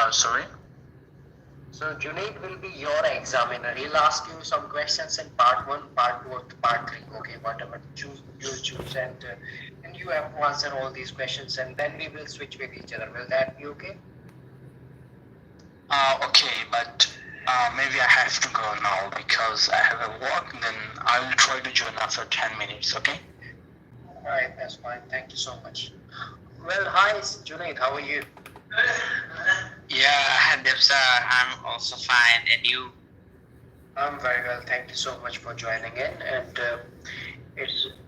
Sorry. So Junaid will be your examiner. He'll ask you some questions in part 1, part 2, or part 3. Okay, whatever you choose, and you have to answer all these questions, and then we will switch with each other. Will that be okay? Okay, but maybe I have to go now because I have a work. Then I will try to join after 10 minutes. Okay. Alright, that's fine. Thank you so much. Well, hi, Junaid. How are you? Yeah, Devsa, I'm also fine. And you? I'm very well. Thank you so much for joining in. And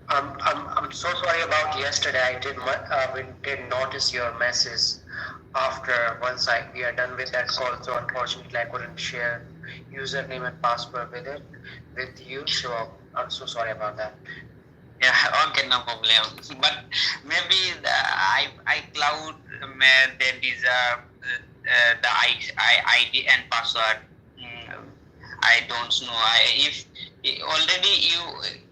I'm so sorry about yesterday. I did notice your message after once we are done with that call. So unfortunately, I couldn't share username and password with you. So I'm so sorry about that. Yeah, okay, no problem. But maybe I cloud that is the ID and password. I don't know. If already you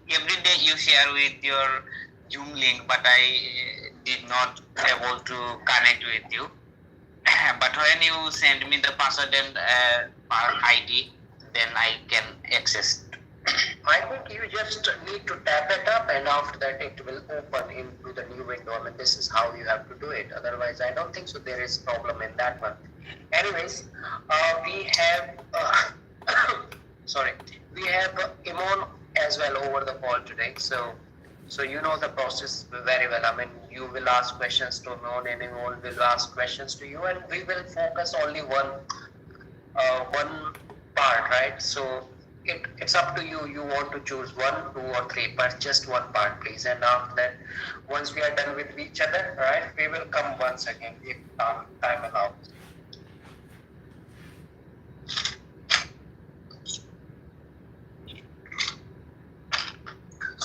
every day you share with your Zoom link, but I did not able to connect with you. But when you send me the password and ID, then I can access. I think you just need to tap it up, and after that it will open into the new window. I mean, this is how you have to do it. Otherwise, I don't think so there is problem in that one. Anyways, we have we have Imon as well over the call today. So you know the process very well. I mean, you will ask questions to Imon, and Imon will ask questions to you, and we will focus only one part, right? So it's up to you. You want to choose 1, 2, or 3, but just one part, please. And after that, once we are done with each other, right, we will come once again if time allows.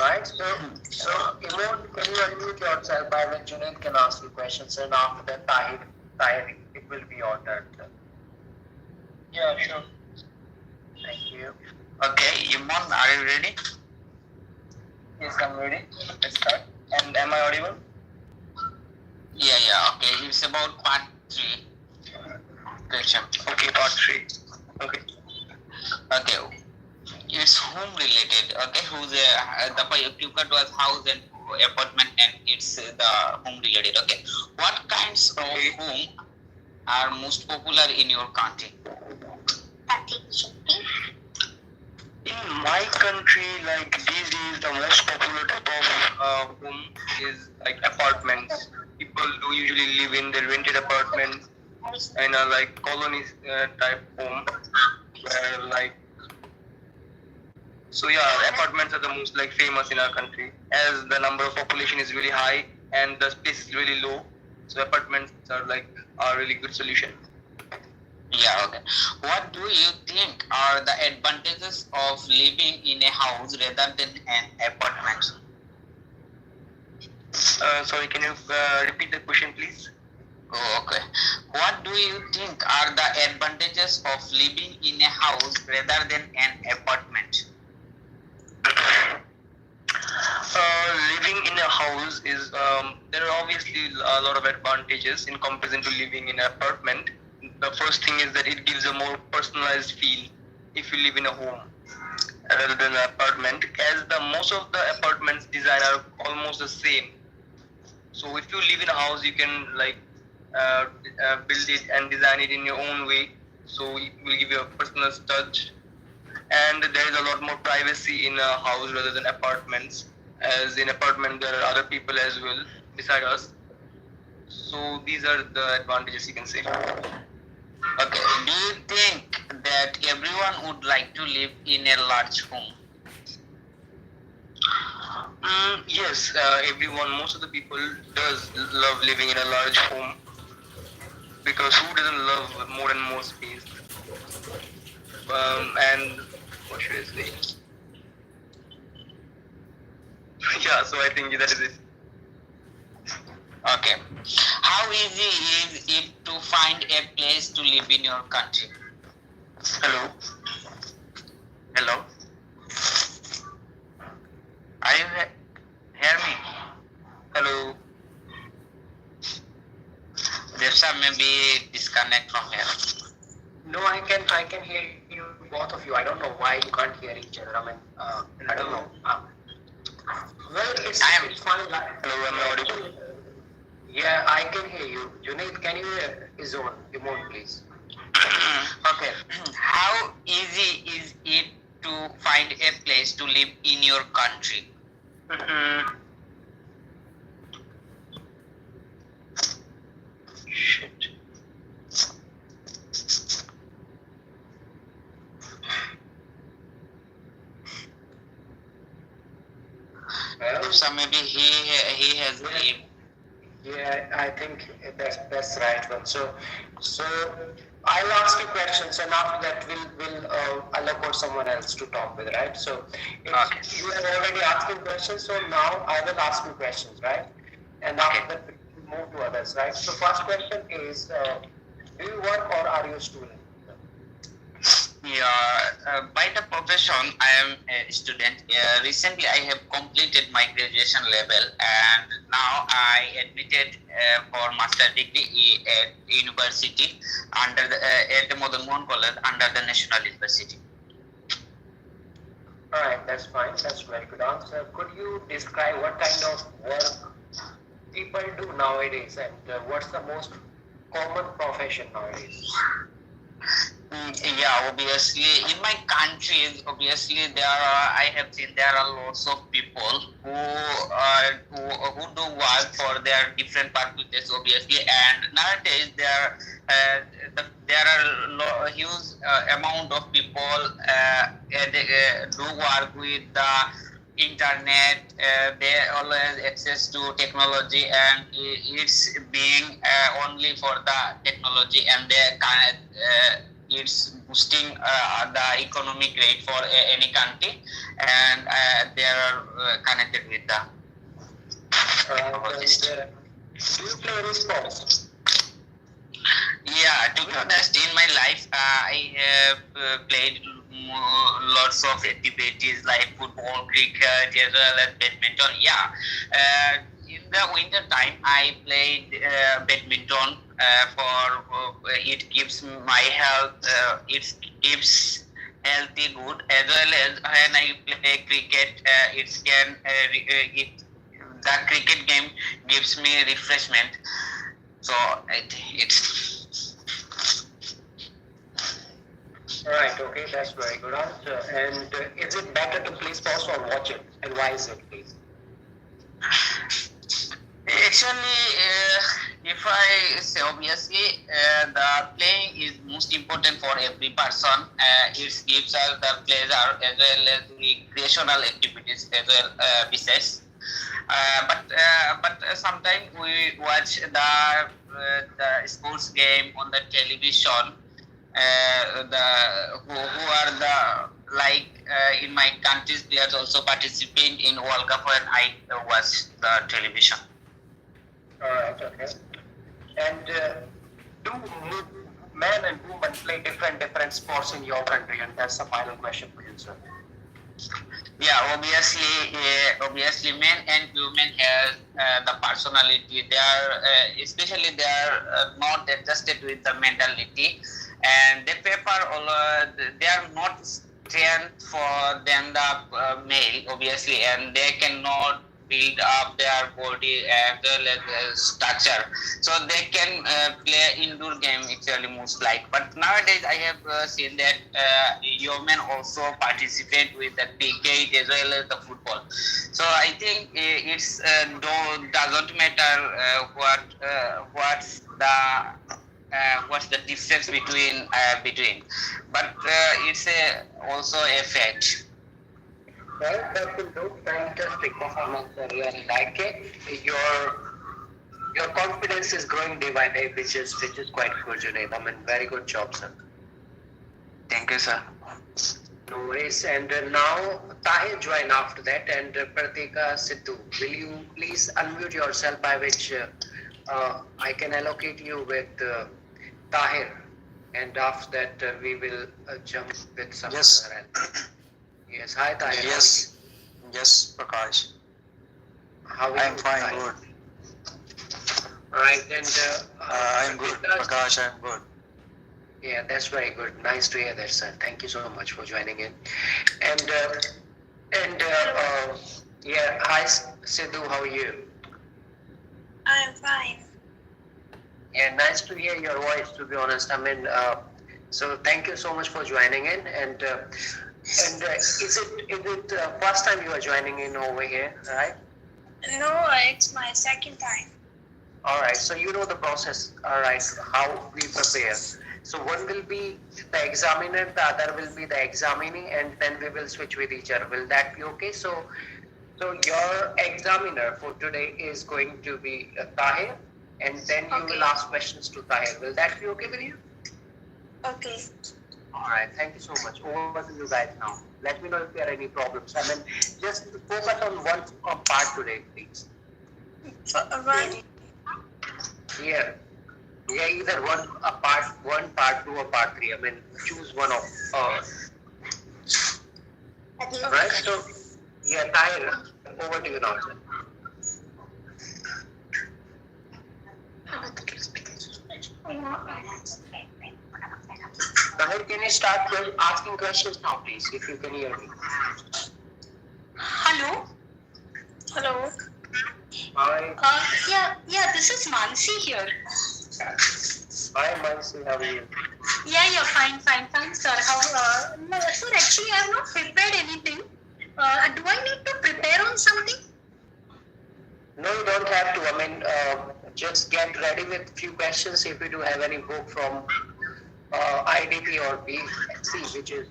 Right. So Imon, can you unmute yourself? By when Junaid can ask you questions, and after that, Tahir, it will be your turn. Yeah, sure. Thank you. Okay, Umar, are you ready? Yes, I'm ready. Let's start. And am I audible? Yeah. Okay, it's about part 3 question. Okay, part 3. Okay. Okay, it's home related. Okay, who's the keyword was house and apartment, and it's the home related. Okay, what kinds of home are most popular in your country? In my country, like these days, the most popular type of home is like apartments. People do usually live in their rented apartments in a like colony type home, where like so yeah, apartments are the most like famous in our country, as the number of population is really high and the space is really low. So apartments are like a really good solution. Yeah, okay. What do you think are the advantages of living in a house rather than an apartment? Sorry, can you repeat the question, please? Oh, okay. What do you think are the advantages of living in a house rather than an apartment? Living in a house is there are obviously a lot of advantages in comparison to living in an apartment. The first thing is that it gives a more personalized feel if you live in a home rather than an apartment, as the most of the apartments design are almost the same. So if you live in a house, you can like build it and design it in your own way. So it will give you a personal touch, and there is a lot more privacy in a house rather than apartments. As in apartment, there are other people as well beside us. So these are the advantages you can say. Okay. Do you think that everyone would like to live in a large home? Yes, everyone, most of the people does love living in a large home, because who doesn't love more and more space? And what should I say? Yeah, so I think that is it. Okay. How easy is it to find a place to live in your country? Hello? Hello? Are you hear me? Hello? Yes, sir, maybe disconnect from here. No, I can hear you, both of you. I don't know why you can't hear each other. I mean, I don't know. Well, it's fine. Hello, am I audible? Yeah, I can hear you. Junaid, can you hear Ejaul, please? Okay. How easy is it to find a place to live in your country? Shit. Well, So maybe he has lived. yeah, I think that's right one. So I'll ask you questions, and after that we'll allocate someone else to talk with, right? So Okay. you are already asking questions, so now I will ask you questions, right? And after that we'll move to others, right? So first question is, do you work or are you a student? Yeah, by the profession, I am a student. Recently, I have completed my graduation level, and now I admitted for master degree at university under the at the Modern Mohan College under the National University. All right, that's fine. That's a very good answer. Could you describe what kind of work people do nowadays, and what's the most common profession nowadays? Yeah, obviously, in my countries, obviously I have seen there are lots of people who do work for their different purposes, obviously, and nowadays there are huge amount of people do work with the internet. They always access to technology, and it's being only for the technology, and they can it's boosting the economic rate for any country, and they are connected with the technologist. Do you play any sports? Yeah, to be honest, in my life, I have played lots of activities like football, cricket, as well as badminton. Yeah, in the winter time, I played badminton it keeps my health. It keeps healthy good, as well as when I play cricket, the cricket game gives me refreshment. So I think it's Right, okay, that's very good answer. And is it better to play sports or watch it? And why is it, please? actually, if I say obviously, the playing is most important for every person. It gives us the pleasure as well as recreational activities as well besides. But sometimes we watch the sports game on the television. Who are the in my country's players also participate in World Cup when I watch the television. Alright, okay. And do men and women play different sports in your country? And that's the final question for you, sir. Yeah, obviously, men and women have the personality. They are, especially they are not adjusted with the mentality, and they prefer. They are not strength for than the male, obviously, and they cannot build up their body as well as structure, so they can play indoor game actually most like. But nowadays I have seen that women also participate with the cricket as well as the football. So I think it's doesn't matter what's the difference between, but it's also a fact. Well, that's a good, fantastic performance. I really like it. Your confidence is growing day by day, which is quite good, Junaid. I mean, very good job, sir. Thank you, sir. No worries. And now Tahir join after that, and Pritika, Sidhu. Will you please unmute yourself, by which I can allocate you with Tahir, and after that we will jump with some. Yes. Yes. Hi, Tahir. Yes, Prakash. How are you? I'm fine, Tahir? good. Right. And I'm good, Prakash. I'm good. Yeah, that's very good. Nice to hear that, sir. Thank you so much for joining in. And yeah, hi Sidhu, how are you? I am fine. Yeah, nice to hear your voice. To be honest, I mean, so thank you so much for joining in. And is it first time you are joining in over here, right? No, it's my second time. All right. So you know the process. All right. How we prepare. So one will be the examiner, the other will be the examinee, and then we will switch with each other. Will that be okay? So your examiner for today is going to be Tahir, and then you will ask questions to Tahir. Will that be okay with you? Okay. All right. Thank you so much. Over to you guys now. Let me know if there are any problems. I mean, just focus on one part today, please. One. Yeah. Yeah, either part one, part two, or part three. I mean, choose one of. Right. So, yeah, Tahir, over to you now, sir. Tahir, can you start asking questions now, please, if you can hear me? Hello. Hello. Hi. Yeah, this is Mansi here. Hi, Mansi, how are you? Yeah, fine, sir. No, sir, actually, I have not prepared anything. Do I need to prepare on something? No, you don't have to. I mean, just get ready with few questions if you do have any book from IDP or BC, which is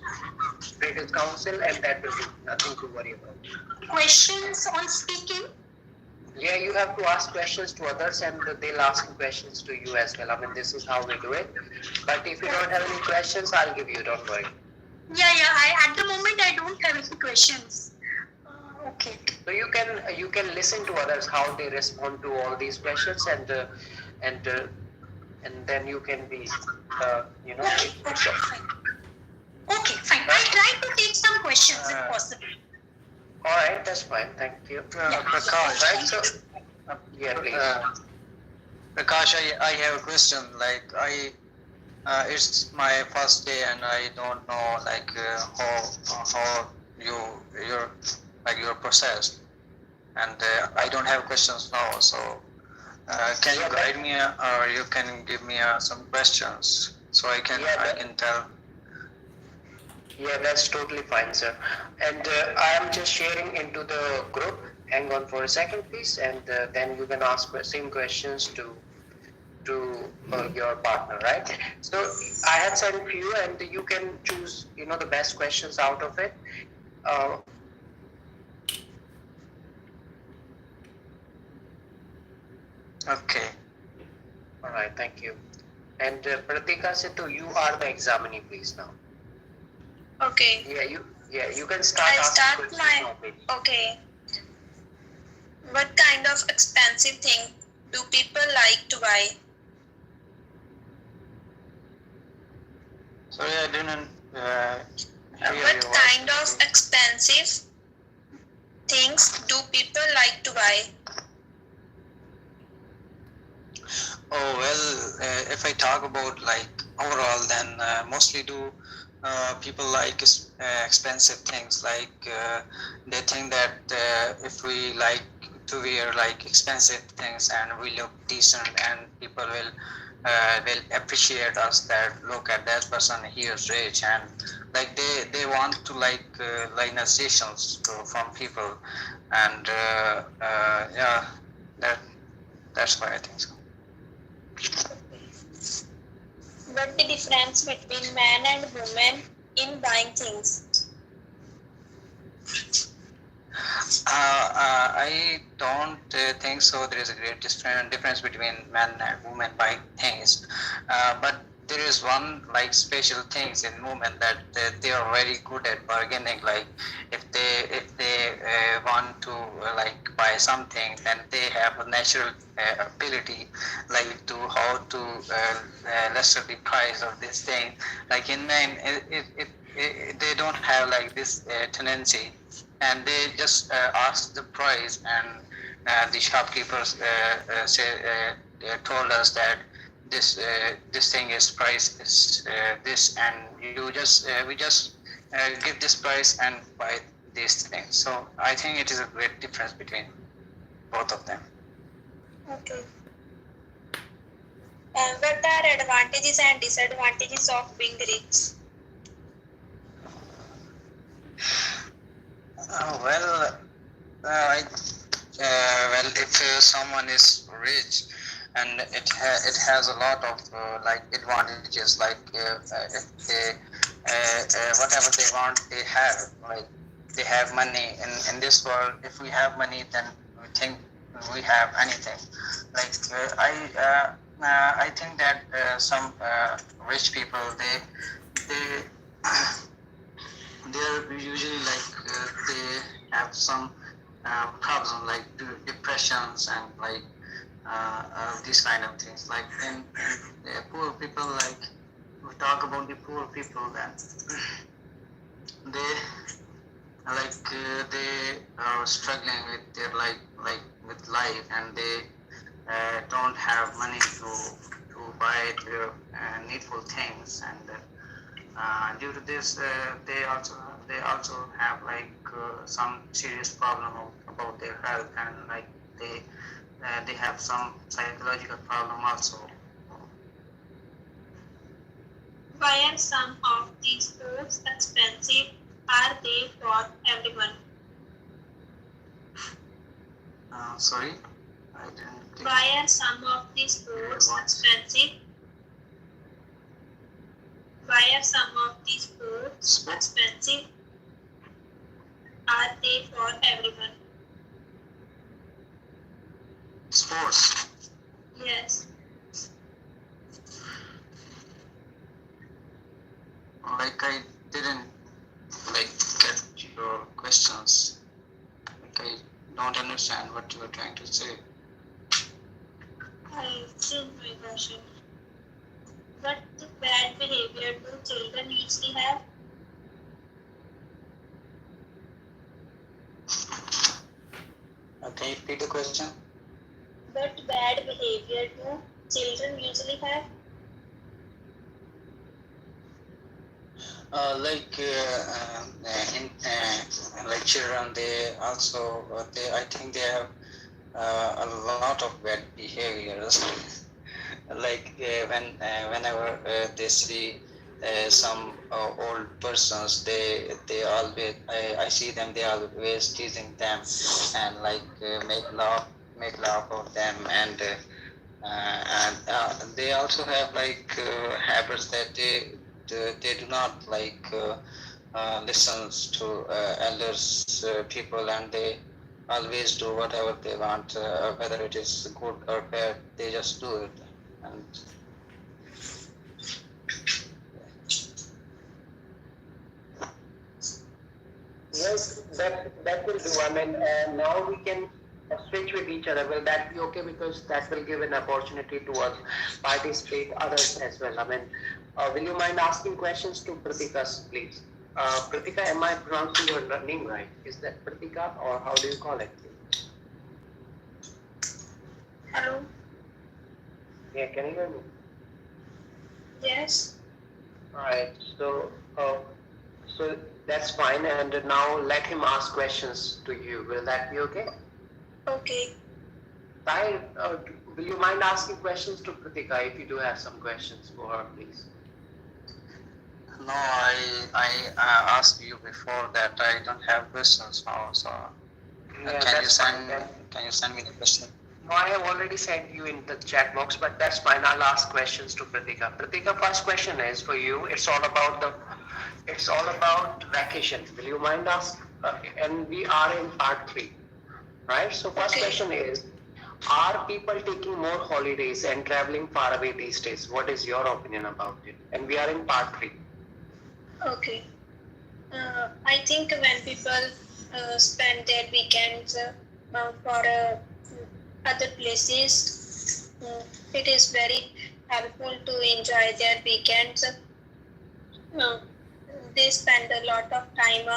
British Council, and that will be nothing to worry about. Questions on speaking? Yeah, you have to ask questions to others, and they'll ask questions to you as well. I mean, this is how we do it. But if you don't have any questions, I'll give you. Don't worry. Yeah. At the moment, I don't have any questions. Okay. So you can listen to others how they respond to all these questions, and then you can be Okay, fine. Okay, fine. I'll try to take some questions if possible. All right, that's fine. Thank you. Prakash, Right, so yeah, please. Prakash, I have a question. Like it's my first day and I don't know like how your process, and I don't have questions now. So can you guide me or you can give me some questions so I can tell. Yeah, that's totally fine, sir. And I am just sharing into the group. Hang on for a second, please, and then you can ask the same questions to your partner, right? So I had sent few, and you can choose, the best questions out of it. Okay. All right, thank you. And Pritika, Sidhu, you are the examinee, please now. Okay. Yeah, you can start. I start questions my. now, please. Okay. What kind of expensive thing do people like to buy? Sorry, I didn't. What kind of expensive things do people like to buy? Oh well, if I talk about like overall, then mostly do people like expensive things. Like they think that if we like to wear like expensive things and we look decent, and people will appreciate us, that look at that person, he is rich, and like they want to like recognitions from people, and yeah, that's why I think so. What's the difference between man and woman in buying things? I don't think so. There is a great difference between men and women buying things, but there is one like special things in women that they are very good at bargaining. Like if they want to like buy something, then they have a natural ability like to how to lesser the price of this thing. Like in men, they don't have like this tendency, and they just ask the price, and the shopkeepers told us that this thing is price is this, and we just give this price and buy these things. So I think it is a great difference between both of them. Okay. What are advantages and disadvantages of being rich? If someone is rich and it has a lot of like advantages, like if they whatever they want they have, like they have money in this world. If we have money, then we think we have anything. Like I think that some rich people they're usually like they have some problem like depressions and like these kind of things. Like in poor people, like we talk about the poor people, then they they are struggling with their like with life, and they don't have money to buy their needful things, and due to this they also have like some serious problem about their health, and like they have some psychological problem also. Why are some of these foods expensive? Are they for everyone? Sorry, I didn't get Why are some of these foods expensive? Why are some of these foods expensive? Are they for everyone? sports. Yes. Like I didn't like get your questions. Like I don't understand what you were trying to say. I did my question. What bad behavior do children usually have? Can you repeat the question? What bad behavior do children usually have? Like children, they also I think they have a lot of bad behaviors. Like whenever they see some old persons, they always I see them, they are always teasing them and like make laugh of them, and they also have like habits that they do not like listen to elders people, and they always do whatever they want, whether it is good or bad, they just do it. And Yes, that will do. I mean, now we can switch with each other. Will that be okay? Because that will give an opportunity to us participate others as well. I mean, will you mind asking questions to Pritika, please? Pritika, am I pronouncing your name right? Is that Pritika, or how do you call it? Hello? Yeah, can you hear me? Yes. Alright, so that's fine, and now let him ask questions to you. Will that be okay? Okay. Tahir, will you mind asking questions to Pritika if you do have some questions for her, please? no, I asked you before that I don't have questions now, so Yeah, can that's fine. you send me the question? No, I have already sent you in the chat box, but that's fine. I'll ask questions to Pritika. Pritika, first question is for you. It's all about vacation. Will you mind ask? And we are in part 3, right? So first Okay. question is, are people taking more holidays and traveling far away these days? What is your opinion about it? And we are in part 3. Okay. I think when people spend their weekends for other places, it is very helpful to enjoy their weekends. They spend a lot of time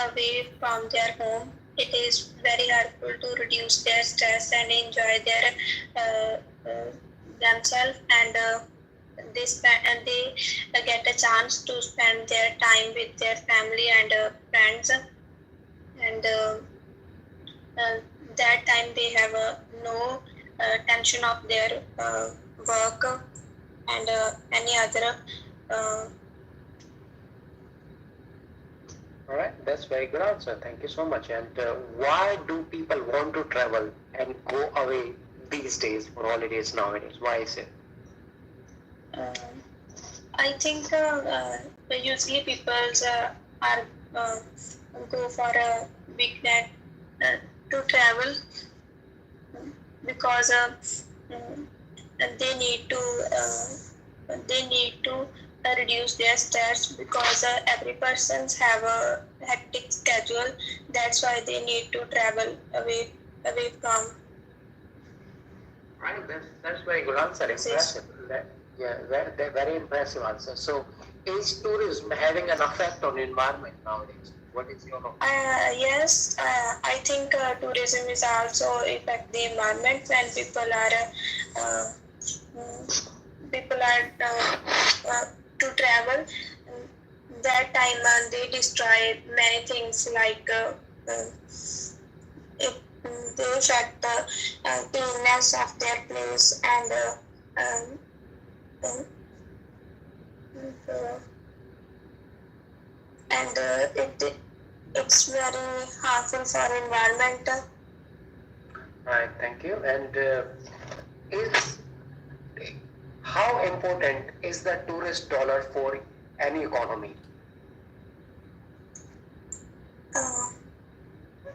away from their home. It is very helpful to reduce their stress and enjoy themselves, and they get a chance to spend their time with their family and friends, and that time they have no tension of their work and any other. All right, that's very good answer. Thank you so much. And why do people want to travel and go away these days for holidays nowadays? Why is it? I think usually people are go for a weekend to travel because they need to reduce their stress because every person's have a hectic schedule. That's why they need to travel away from. Right, that's very good answer. Impressive. Yeah, very impressive answer. So, is tourism having an effect on environment nowadays? What is your opinion? Yes, I think tourism is also affect the environment when people are to travel. That time they destroy many things like they affect the cleanness of their place and it's very harmful for environment. Right, thank you. And is how important is the tourist dollar for any economy?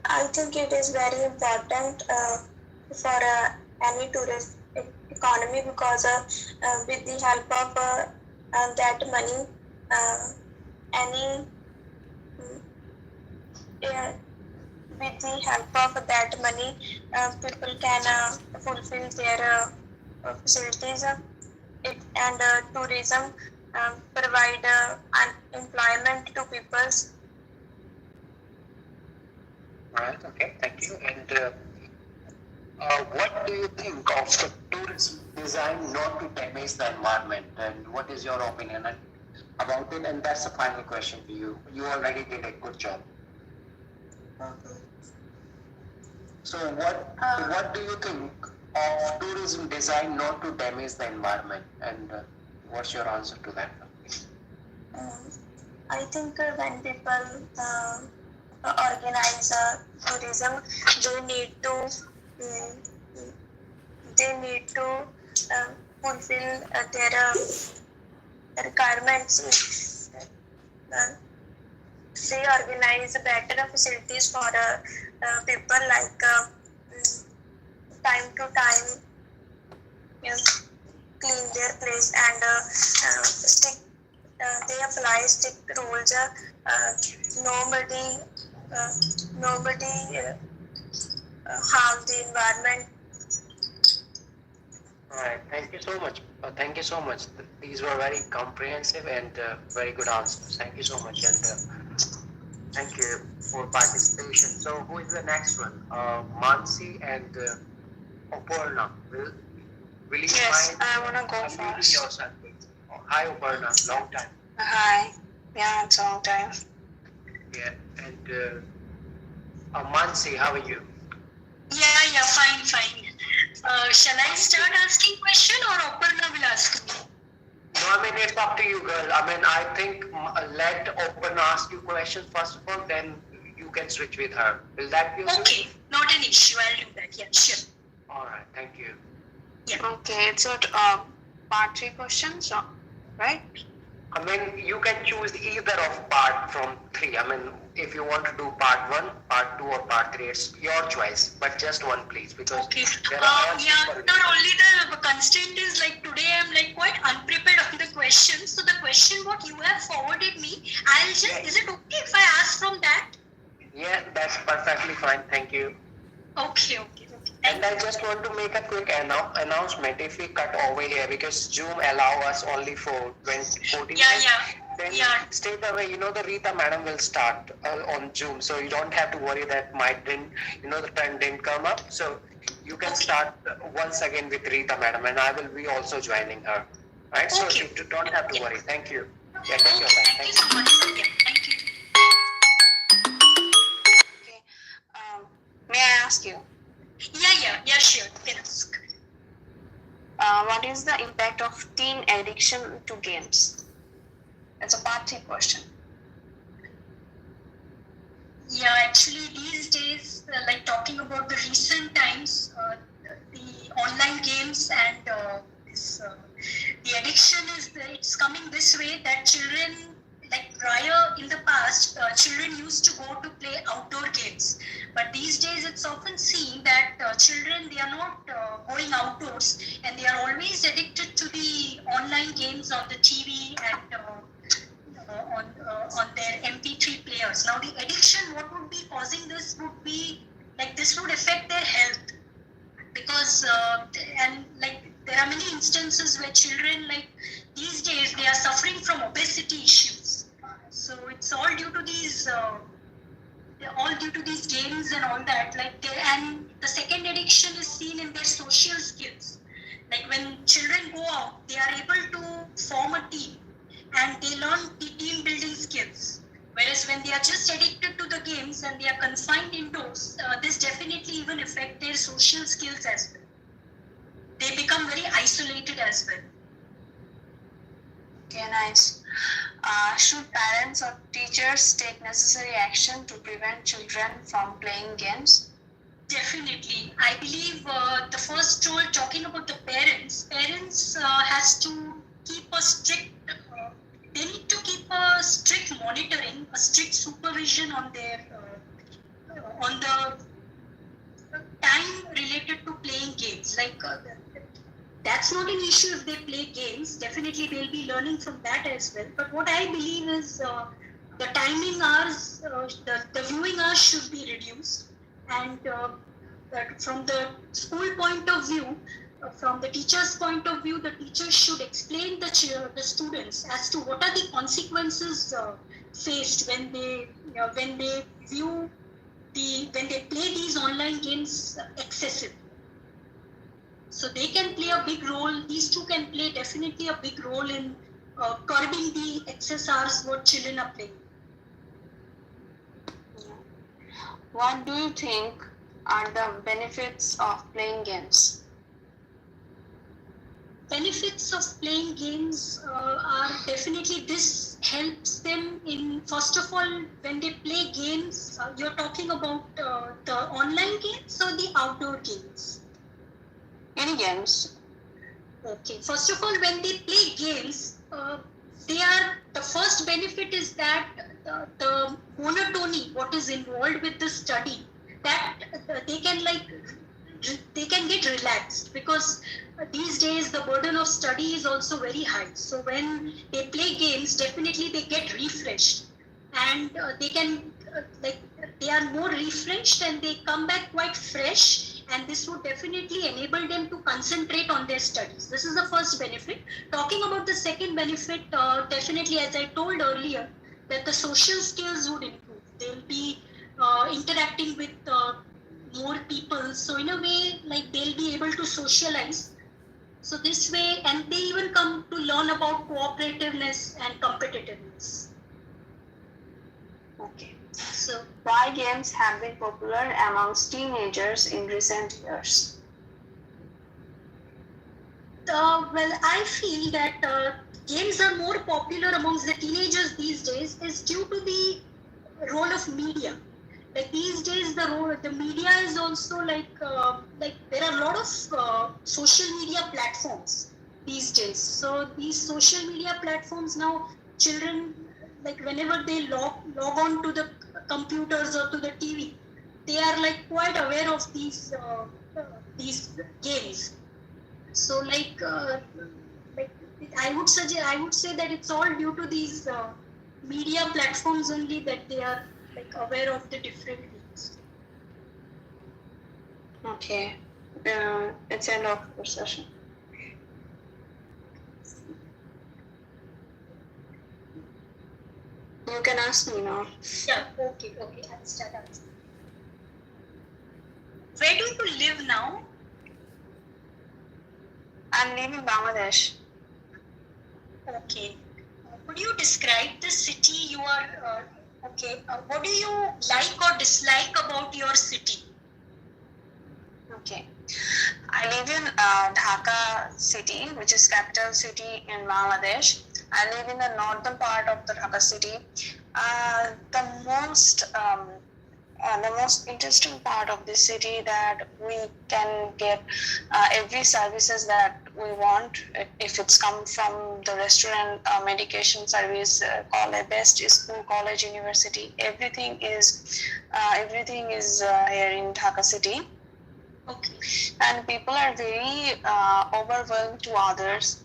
I think it is very important for any tourist economy because with the help of that money, with the help of that money, people can fulfill their facilities. And tourism provide employment to people. Right, okay, thank you. And what do you think of the tourism designed not to damage the environment? And what is your opinion about it? And that's the final question for you. You already did a good job. So what do you think of tourism designed not to damage the environment? And what's your answer to that? I think when people organize tourism, they need to fulfill their requirements. They organize better facilities for people like time to time clean their place and they apply strict rules. Nobody harm the environment. All right, thank you so much. Thank you so much. These were very comprehensive and very good answers. Thank you so much, and thank you for participation. So, who is the next one? Mansi and Oporna. Will you Yes, mind I wanna go unmuting first. yourself, please? Oh, hi, Oporna. Long time. Hi. Yeah, it's a long time. Yeah, and Mansi, how are you? Yeah, fine. Shall I start asking question or Aparna will ask me? No, I mean, it's up to you, girl. I mean, I think let Open ask you questions first of all, then you can switch with her. Will that be okay? Okay, not an issue. I'll do that. Yeah, sure. All right, thank you. Okay, it's a part 3 questions, right? I mean, you can choose either of part from 3. I mean, if you want to do part 1, part 2, or part 3, it's your choice. But just one, please, because Okay. there are Yeah, not only the constraint is like today I'm like quite unprepared on the questions. So the question what you have forwarded me, I'll just, is it okay if I ask from that? Yeah, that's perfectly fine. Thank you. Okay. And I just want to make a quick announcement. If we cut over here, because Zoom allow us only for 14 minutes, then straight away, the Rita madam will start on Zoom. So you don't have to worry that the pen didn't come up. So You can Okay. start once again with Rita madam, and I will be also joining her. Right? So Okay. you don't have to Yeah. worry. Thank you. Yeah, take your Okay, time. thank you so much. Yeah, thank you. Okay. May I ask you, Yeah, sure. You can ask. what is the impact of teen addiction to games? It's a part 3 question. Yeah, actually, these days, like talking about the recent times, the online games and the addiction it's coming this way that children, like prior in the past, children used to go to play outdoor games, but these days it's often seen that children, they are not going outdoors, and they are always addicted to the online games on the TV and on their MP3 players. Now, the addiction, what would be causing this would be like this would affect their health, because and like there are many instances where children, like these days, they are suffering from obesity issues. So it's all due to these. All due to these games and all that, and the second addiction is seen in their social skills. Like when children go out, they are able to form a team and they learn the team building skills, whereas when they are just addicted to the games and they are confined indoors, this definitely even affect their social skills as well. They become very isolated as well. Okay, nice. Should parents or teachers take necessary action to prevent children from playing games? Definitely. I believe the first role, talking about the parents has to keep a strict, they need to keep a strict monitoring, a strict supervision on their, on the time related to playing games. That's not an issue if they play games. Definitely they'll be learning from that as well. But what I believe is the timing hours, the viewing hours should be reduced. And that from the school point of view, from the teacher's point of view, the teachers should explain the students as to what are the consequences faced when they view when they play these online games excessively. So they can play a big role. These two can play definitely a big role in curbing the excess hours what children are playing. What do you think are the benefits of playing games? Benefits of playing games are definitely this helps them in, first of all, when they play games, you're talking about the online games or the outdoor games? Any games? Okay, first of all, when they play games, the first benefit is that the monotony, what is involved with the study, that they can get relaxed, because these days the burden of study is also very high. So when they play games, definitely they get refreshed, and they can they are more refreshed and they come back quite fresh, and this would definitely enable them to concentrate on their studies. This is the first benefit. Talking about the second benefit, definitely, as I told earlier, that the social skills would improve. They'll be interacting with more people, so in a way, like they'll be able to socialize. So this way, and they even come to learn about cooperativeness and competitiveness. Okay. So Why games have been popular amongst teenagers in recent years? well, I feel that games are more popular amongst the teenagers these days is due to the role of media. Like these days, the media is also like there are a lot of social media platforms these days. So these social media platforms now, children, like whenever they log on to the computers or to the TV, they are like quite aware of these games. So like I would say that it's all due to these media platforms only, that they are like aware of the different games. Okay. It's end of the session. You can ask me now. Yeah, okay, I'll start answering. where do you live now? I'm living in Bangladesh. Okay. Could you describe the city you are? Okay. What do you like or dislike about your city? Okay. I live in Dhaka city, which is capital city in Bangladesh. I live in the northern part of the Dhaka city. The most interesting part of this city that we can get every services that we want. If it's come from the restaurant, medication service, college, best school, college, university, everything is here in Dhaka city. Okay. And people are very overwhelmed to others,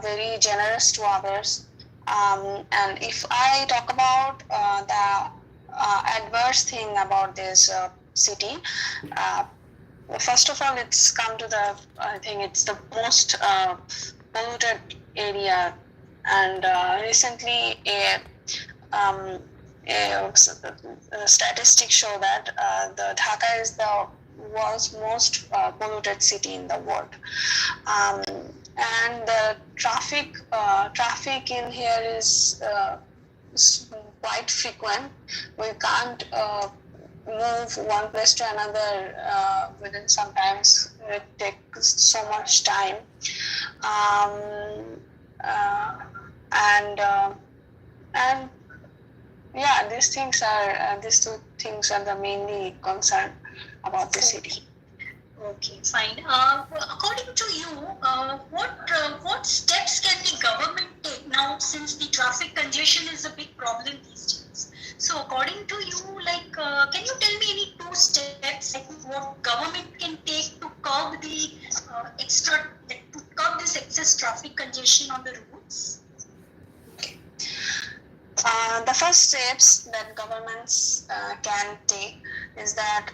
very generous to others. And if I talk about the adverse thing about this city, first of all, it's come to I think it's the most polluted area. And recently, statistics show that the Dhaka is the world's most polluted city in the world. And the traffic in here is quite frequent. We can't move one place to another within sometimes it takes so much time. And yeah, these two things are the mainly concern about the city. Okay, fine. According to you, what steps can the government take now, since the traffic congestion is a big problem these days? So, according to you, can you tell me any 2 steps, like what government can take to curb the this excess traffic congestion on the roads? The first steps that governments can take is that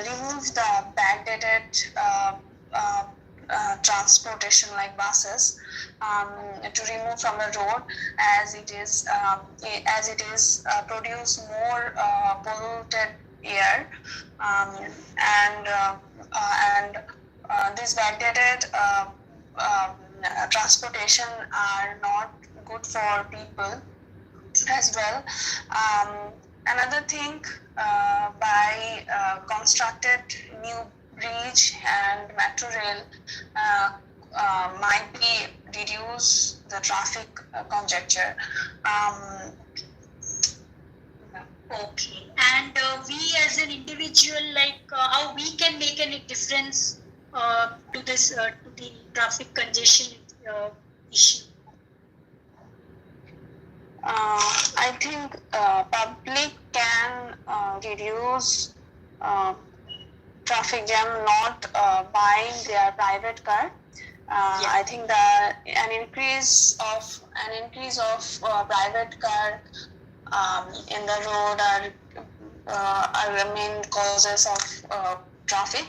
remove the backdated transportation like buses, to remove from the road, as it is produce more polluted air, and these backdated transportation are not good for people as well. Another thing, by constructed new bridge and metro rail might be reduce the traffic congestion. Okay, and we as an individual, how we can make any difference to this to the traffic congestion issue? I think public can reduce traffic jam not buying their private car. I think that an increase of private car in the road are the main causes of traffic.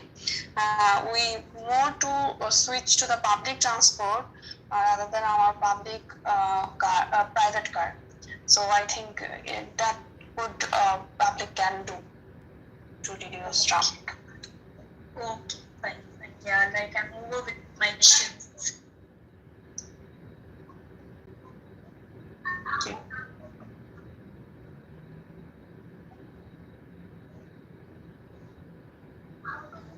We more to switch to the public transport rather than our private car. So I think that would public can do to reduce traffic. Okay, fine. Yeah, I'm over with my questions. Okay.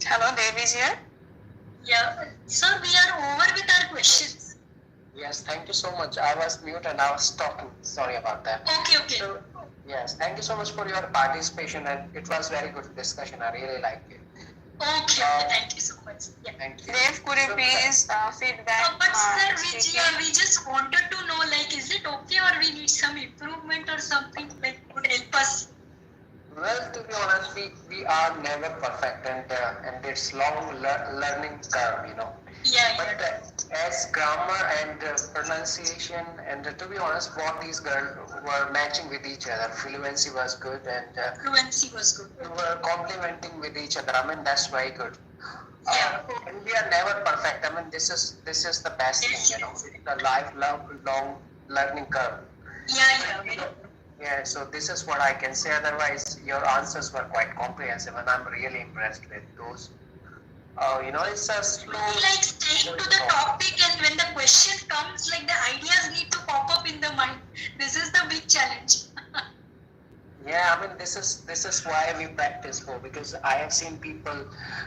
Hello, Dave is here. Yeah, sir, we are over with our questions. Yes, thank you so much. I was mute and I was talking. Sorry about that. Okay. So, yes, thank you so much for your participation, and it was very good discussion. I really liked it. Okay, thank you so much. Yeah. Thank you. Dave, could you please feedback? But sir, we just wanted to know, is it okay or we need some improvement or something could help us? Well, to be honest, we are never perfect, and it's long learning curve, Yeah. But as grammar and pronunciation, and to be honest, both these girls were matching with each other. Fluency was good, and Fluency was good. we were complementing with each other. I mean, that's very good. Yeah. And we are never perfect. I mean, this is the best thing, the lifelong learning curve. Yeah. Yeah, so this is what I can say. Otherwise, your answers were quite comprehensive, and I'm really impressed with those. It's a slow. We like staying to the topic, and when the question comes, like the ideas need to pop up in the mind. This is the big challenge. Yeah, I mean this is why we practice for, because I have seen people,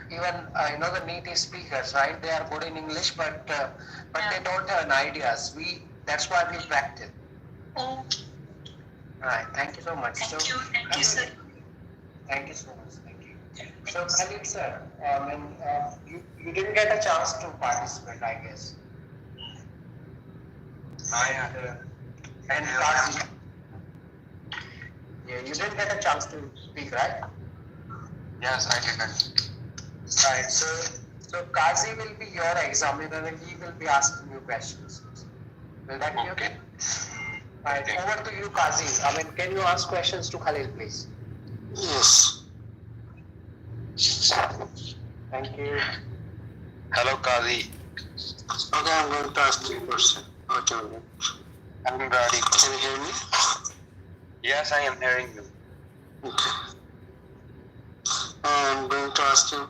even the native speakers, right? They are good in English, but they don't have ideas. That's why we practice. Okay. Right. Thank you so much. Thank you, sir. Thank you so much. Thank you. So Khalil sir, you didn't get a chance to participate, I guess. And Kazi. Yeah, you didn't get a chance to speak, right? Yes, I didn't. Right. So Kazi will be your examiner, and he will be asking you questions. Will that be okay? Right. Okay. Over to you, Kazi. Can you ask questions to Khalil, please? Yes. Thank you. Hello, Kazi. Okay, I'm going to ask 3%. Okay. I'm ready. Can you hear me? Yes, I am hearing you. Okay. I'm going to ask you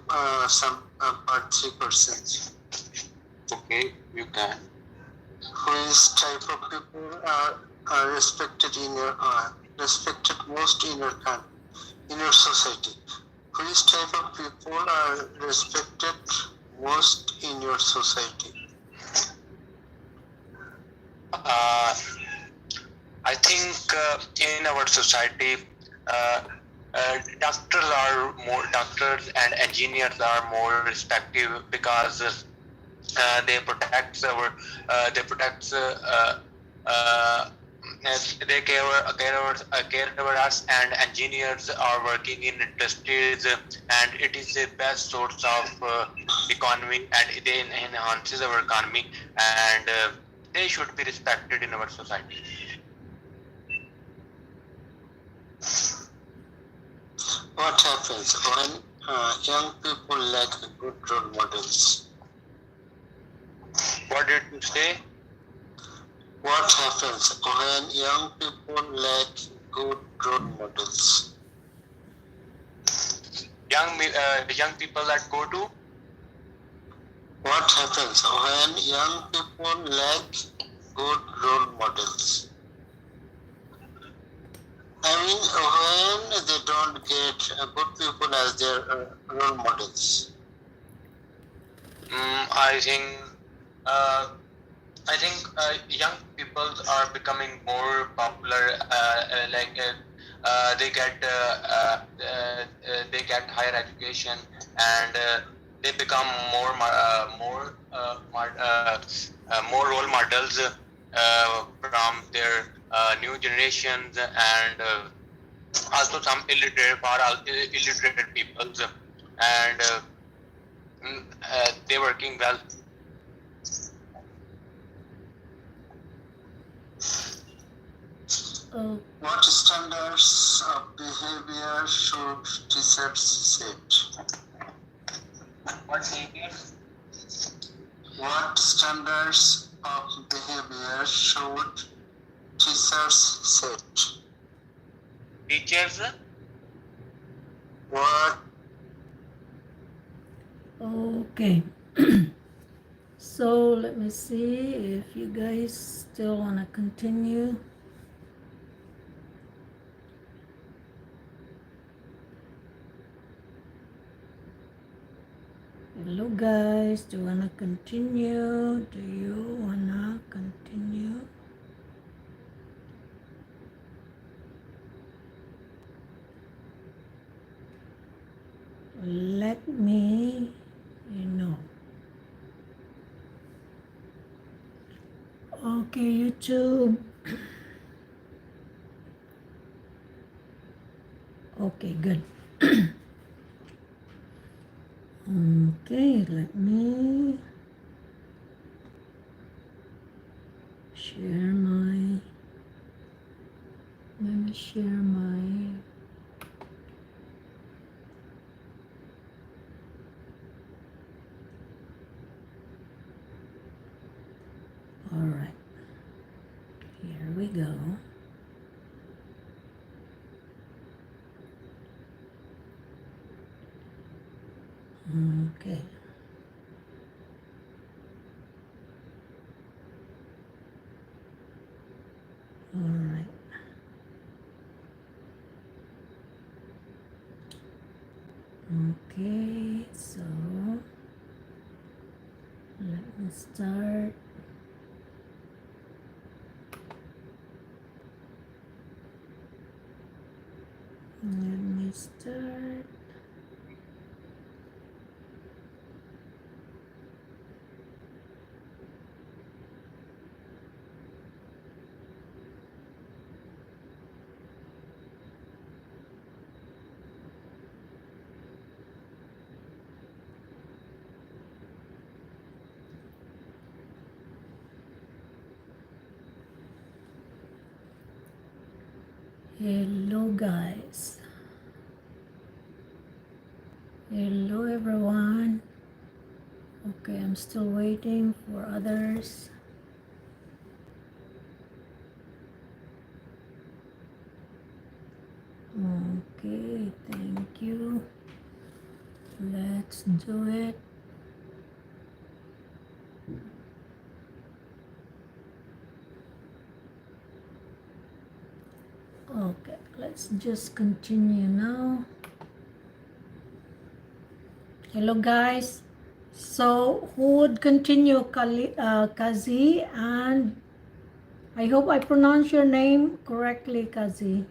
some part 3%. Okay, you can. Which type of people are respected respected most in your society? Which type of people are respected most in your society? I think in our society, doctors and engineers are more respected because they protect they care over us, and engineers are working in industries, and it is the best source of economy, and they enhances our economy, and they should be respected in our society. What happens when young people lack good role models? What did you say? What happens when young people lack good role models? Young people that go to. What happens when young people lack good role models? When they don't get good people as their role models. I think young people are becoming more popular. They get higher education, and they become more role models from their new generations, and also some illiterate people, and they're working well. What standards of behavior should teachers set? What behaviors? What standards of behavior should teachers set? Teachers? What? Okay. So let me see if you guys still want to continue. Hello guys, do you want to continue? Do you want to continue? Let me know. Okay, YouTube. Okay, good. Okay, let me share my all right, here we go. Okay. All right. Okay, so let me start. Let me start. Hello, guys. Hello, everyone. Okay, I'm still waiting for others. Okay, thank you. Let's do it. Okay, let's just continue now. Hello, guys. So, who would continue, Kazi? And I hope I pronounce your name correctly, Kazi.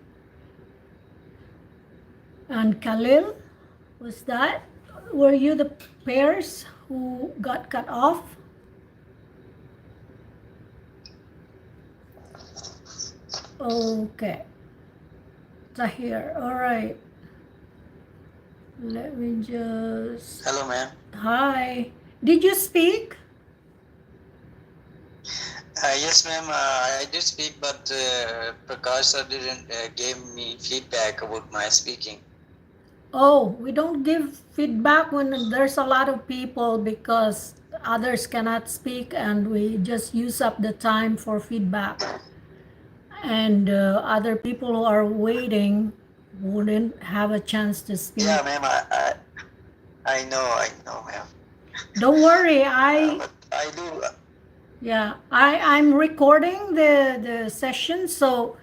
And Khalil, was that? Were you the pairs who got cut off? Okay. Tahir, all right. Let me just... Hello, ma'am. Hi. Did you speak? Yes, ma'am. I did speak, but Prakash sir didn't give me feedback about my speaking. Oh, we don't give feedback when there's a lot of people because others cannot speak, and we just use up the time for feedback. And other people who are waiting wouldn't have a chance to speak. Yeah, ma'am. I know, ma'am. Don't worry, But I do. Yeah, I'm recording the session, so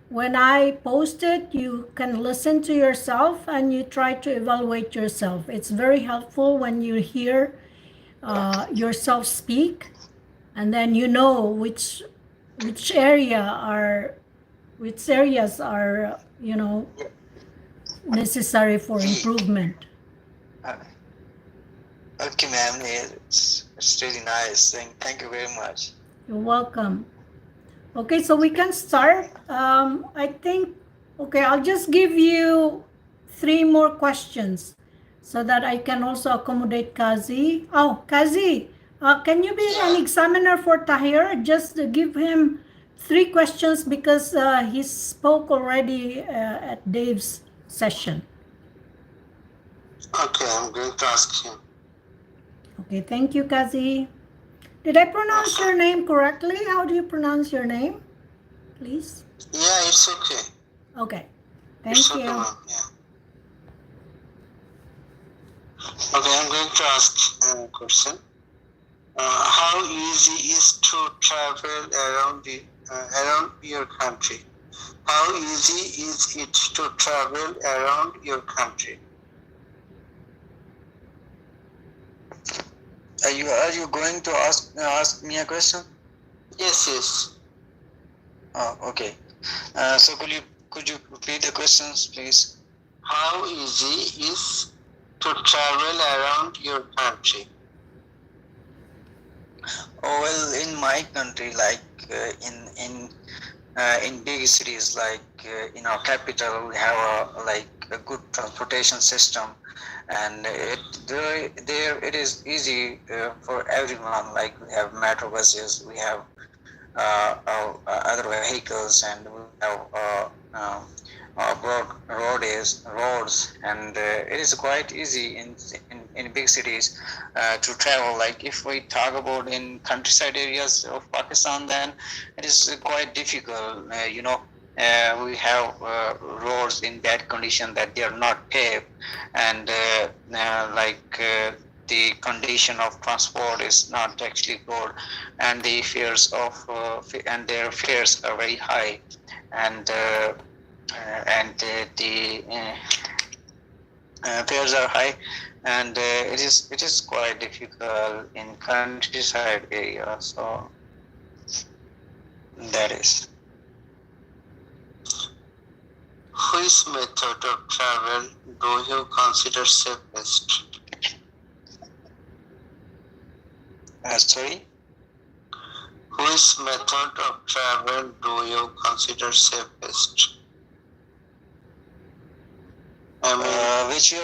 when I post it, you can listen to yourself and you try to evaluate yourself. It's very helpful when you hear yourself speak, and then you know which areas are necessary for improvement. Okay, ma'am. It's really nice. Thank you very much. You're welcome. Okay, so we can start. I think, okay, I'll just give you 3 more questions so that I can also accommodate Kazi. Oh, Kazi, can you be an examiner for Tahir? Just give him 3 questions because he spoke already at Dave's session. Okay, I'm going to ask him. Okay, thank you, Kazi. Did I pronounce your name correctly? How do you pronounce your name, please? Yeah, it's okay. Okay, thank It's you. okay, ma'am. Yeah. Okay, I'm going to ask a question. How easy is to travel around your country? How easy is it to travel around your country? Are you going to ask me a question? Yes. Oh, okay. So could you repeat the questions, please? How easy is to travel around your country? Oh, well, in my country, like in big cities, like in our capital, we have a good transportation system, and there it is easy for everyone. Like we have metro buses, we have other vehicles, and we have broad roads, and it is quite easy in big cities to travel. Like if we talk about in countryside areas of Pakistan, then it is quite difficult. We have roads in bad condition that they are not paved, and the condition of transport is not actually good, and the fares of and their fares are very high, and the fares are high, and it is quite difficult in countryside area. So that is. Which method of travel do you consider safest? Sorry? Which method of travel do you consider safest? Which way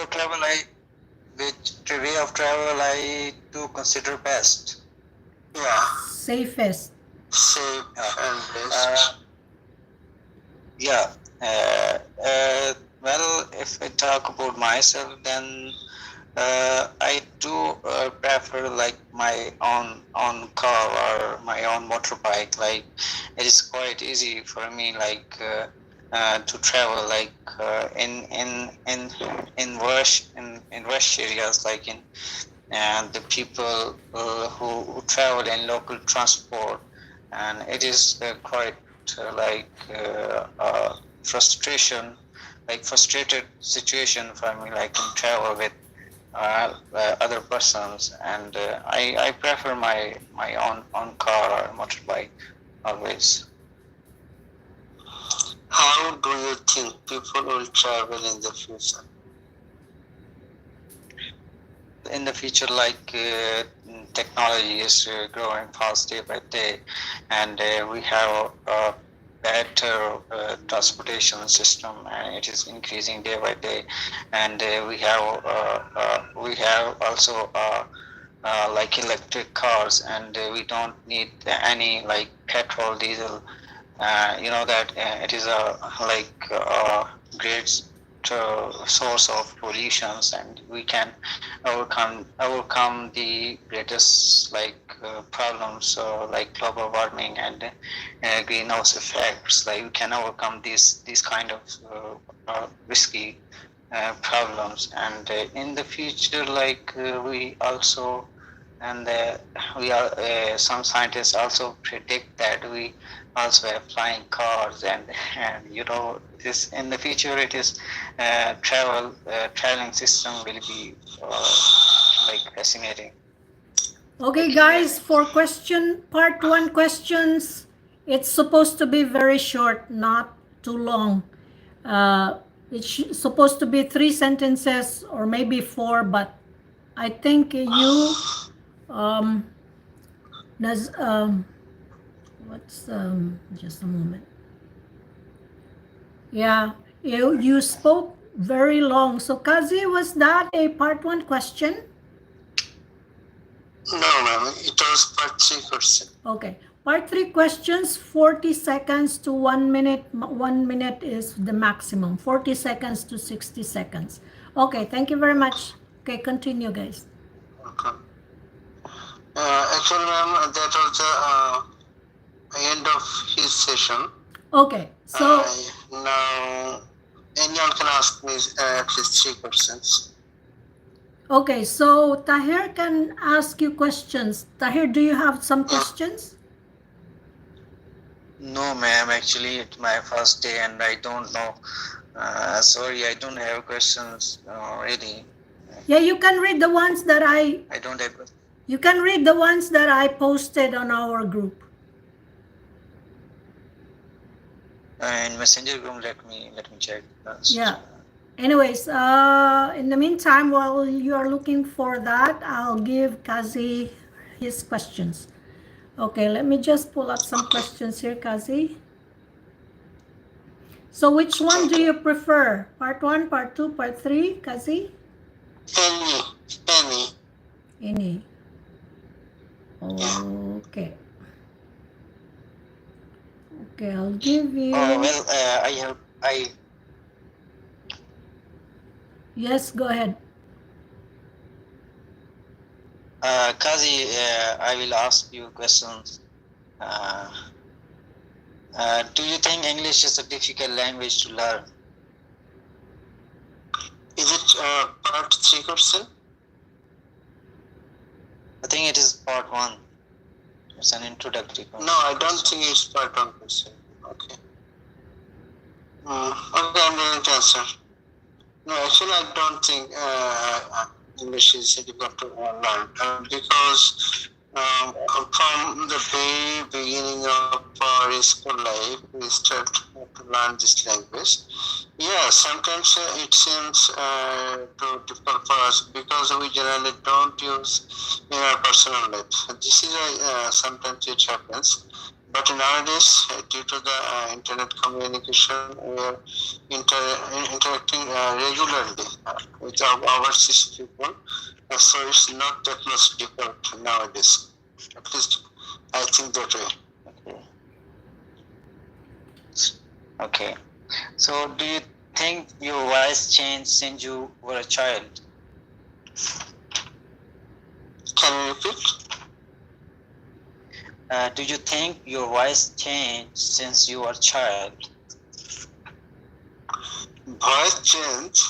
of travel I do consider best? Yeah, Safest. safe and best. Yeah. Well, if I talk about myself, then I do prefer like my own car or my own motorbike. Like it is quite easy for me, like to travel, like in rush areas, like in and the people who travel in local transport, and it is quite frustrated situation for me, like in travel with other persons, and I prefer my own car or motorbike always. How do you think people will travel in the future? In the future, like technology is growing fast day by day, and we have a better transportation system, and it is increasing day by day, and we have also like electric cars, and we don't need any like petrol, diesel. You know that it is a great source of pollutions, and we can overcome the greatest problems like global warming and greenhouse effects. Like we can overcome these kind of risky problems, and in the future, like we also and we are some scientists also predict that we also have flying cars, and this in the future it is traveling system will be fascinating. Okay, guys, for part 1 questions, it's supposed to be very short, not too long. It's supposed to be 3 sentences or maybe 4, but I think you just a moment. Yeah, you spoke very long. So Kazi, was that a part 1 question? No, ma'am, it was part 3 question. Okay, part 3 questions, 40 seconds to 1 minute. 1 minute is the maximum, 40 seconds to 60 seconds. Okay, thank you very much. Okay, continue, guys. Okay. Actually, ma'am, that was the end of his session. Okay, so now anyone can ask me at least 3 questions. Okay, so Tahir can ask you questions. Tahir, do you have some questions? No, ma'am. Actually, it's my first day, and I don't know. Sorry, I don't have questions already. Yeah, you can read the ones that I don't have questions. You can read the ones that I posted on our group. In Messenger group, let me check. Yeah. Anyways, in the meantime, while you are looking for that, I'll give Kazi his questions. Okay, let me just pull up some questions here, Kazi. So which one do you prefer? Part 1, part 2, part 3, Kazi? Any. Okay. Okay, I'll give you. Oh, well, I. Yes, go ahead. Kazi, I will ask you questions. Do you think English is a difficult language to learn? Is it part 3 question? I think it is part 1. It's an introductory question. No, I don't think it's part 1 question. Okay. Okay, I'm going to answer. No, actually, I don't think English is difficult to learn because from the very beginning of our school life, we start to learn this language. Yeah, sometimes it seems too difficult for us because we generally don't use in our personal life. This is sometimes it happens. But nowadays, due to the internet communication, we are interacting regularly with our overseas people. So it's not that much difficult nowadays. At least I think that way. Okay. So do you think your voice changed since you were a child? Can you repeat? Do you think your voice changed since you were a child? Voice change?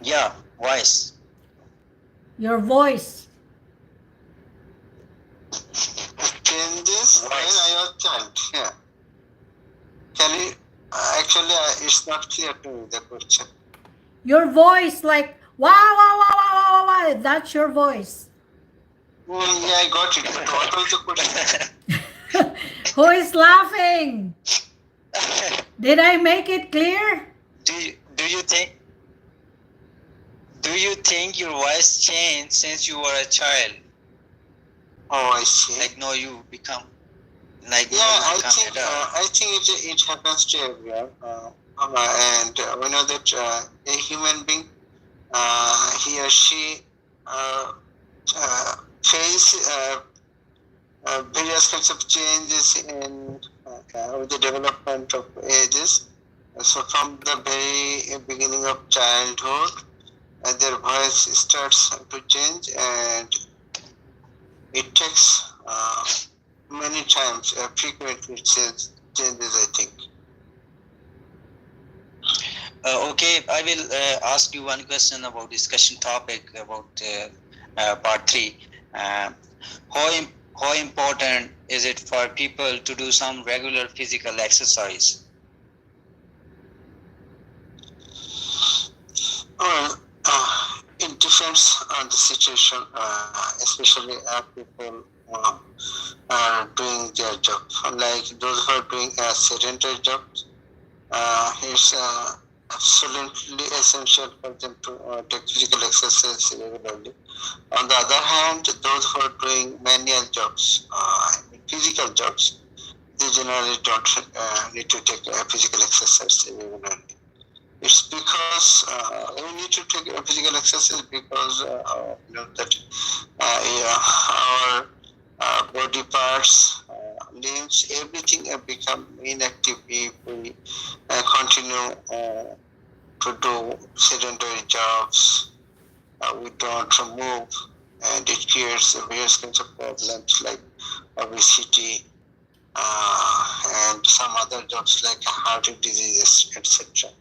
Yeah, voice. Your voice. Changes when I was child. Yeah. Can you? Actually, it's not clear to me the question. Your voice, like wow, wow, wow, wow, wow, wow. That's your voice. Yeah, I got it. But what was the question? Who is laughing? Did I make it clear? Do you think your voice changed since you were a child? Oh, I see. Like no, you become like yeah, no, you I think it happens to everyone. And we know that a human being, he or she face various kinds of changes in with the development of ages. So from the very beginning of childhood, their voice starts to change, and it takes many times, frequently changes, I think. Okay, I will ask you one question about discussion topic about part 3. How important is it for people to do some regular physical exercise? Well, it depends on the situation, especially people are doing their job. Like those who are doing a sedentary job, it's absolutely essential for them to take physical exercise regularly. On the other hand, those who are doing manual jobs, physical jobs, they generally don't need to take physical exercise regularly. It's because we need to take physical exercise because you know that our body parts, limbs, everything become inactive if we continue to do sedentary jobs. We don't move, and it creates various kinds of problems like obesity and some other jobs like heart diseases, etc.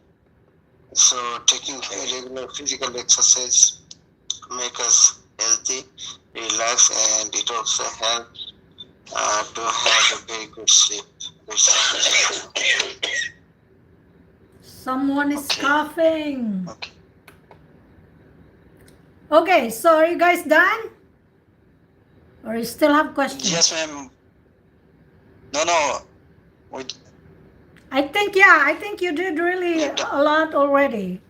So taking regular physical exercise make us healthy, relax, and it also helps to have a very good sleep. Someone is coughing. Okay, so are you guys done? Or you still have questions? Yes, ma'am. No. I think you did really a lot already.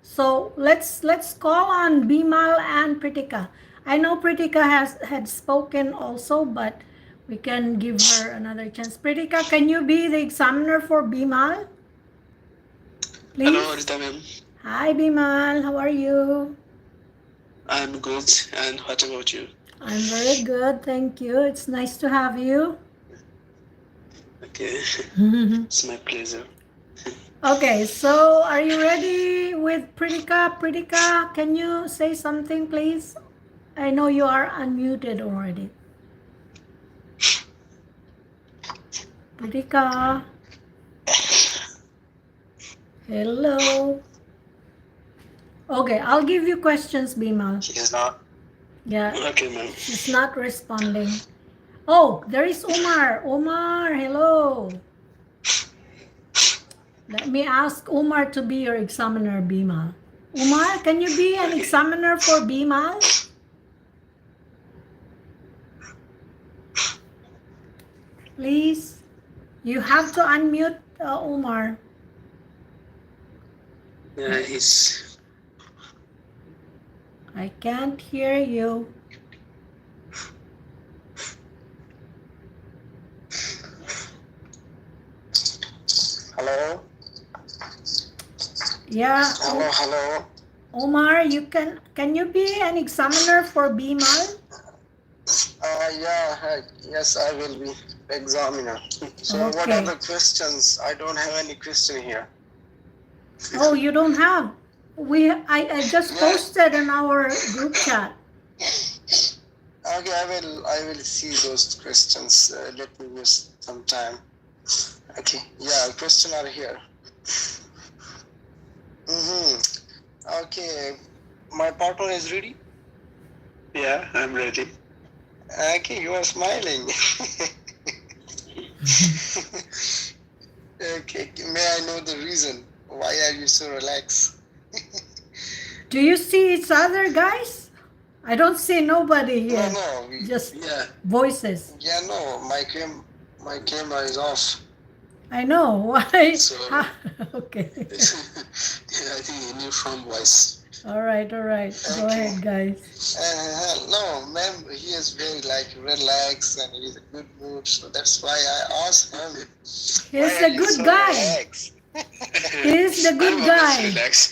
So let's call on Bimal and Pritika. I know Pritika had spoken also, but we can give her another chance. Pritika, can you be the examiner for Bimal? Please. Hello, Rita ma'am. Hi Bimal, how are you? I'm good, and what about you? I'm very good, thank you. It's nice to have you. Okay, it's my pleasure. Okay, so are you ready with Pritika? Pritika, can you say something, please? I know you are unmuted already. Pritika. Hello. Okay, I'll give you questions, Bimal. She's not. Yeah, Okay, ma'am. she's not responding. Oh, there is Umar. Umar, hello. Let me ask Umar to be your examiner, Bimal. Umar, can you be an examiner for Bimal? Please. You have to unmute Umar. Yeah, he's. I can't hear you. Hello. Yeah. Hello. Omar, can you be an examiner for Bimal? Yeah. Yes, I will be examiner. So what Okay. are the questions? I don't have any question here. Oh, you don't have? I just Yeah. posted in our group chat. Okay, I will see those questions. Let me use some time. Okay. Yeah, questions are here. Okay. My partner is ready. Yeah, I'm ready. Okay, you are smiling. Okay, may I know the reason? Why are you so relaxed? Do you see each other, guys? I don't see nobody here. No, Just Yeah. voices. yeah, no, my camera is off. I know. Why? So- Okay. Yeah, I think a new phone voice. All right. Go Okay. ahead, guys. No, ma'am, he is very relaxed and he's in a good mood, so that's why I asked him. He's why a are you good so guy. relaxed? He's the good I'm always guy. relaxed.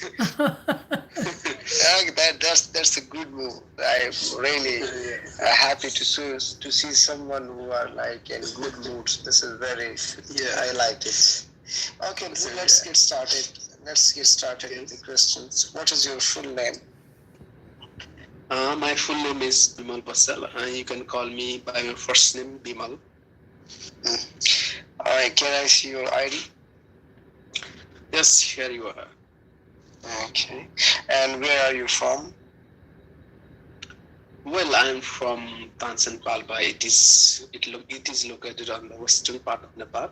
That's a good move. I'm really happy to see someone who are like in good moods. This is very, I like it. Okay, so let's get started. With the questions. What is your full name? My full name is Bimal Basal. You can call me by my first name, Bimal. Alright, can I see your ID? Yes, here you are. Okay. And where are you from? Well, I'm from Tansen Palpa. It is located on the western part of Nepal,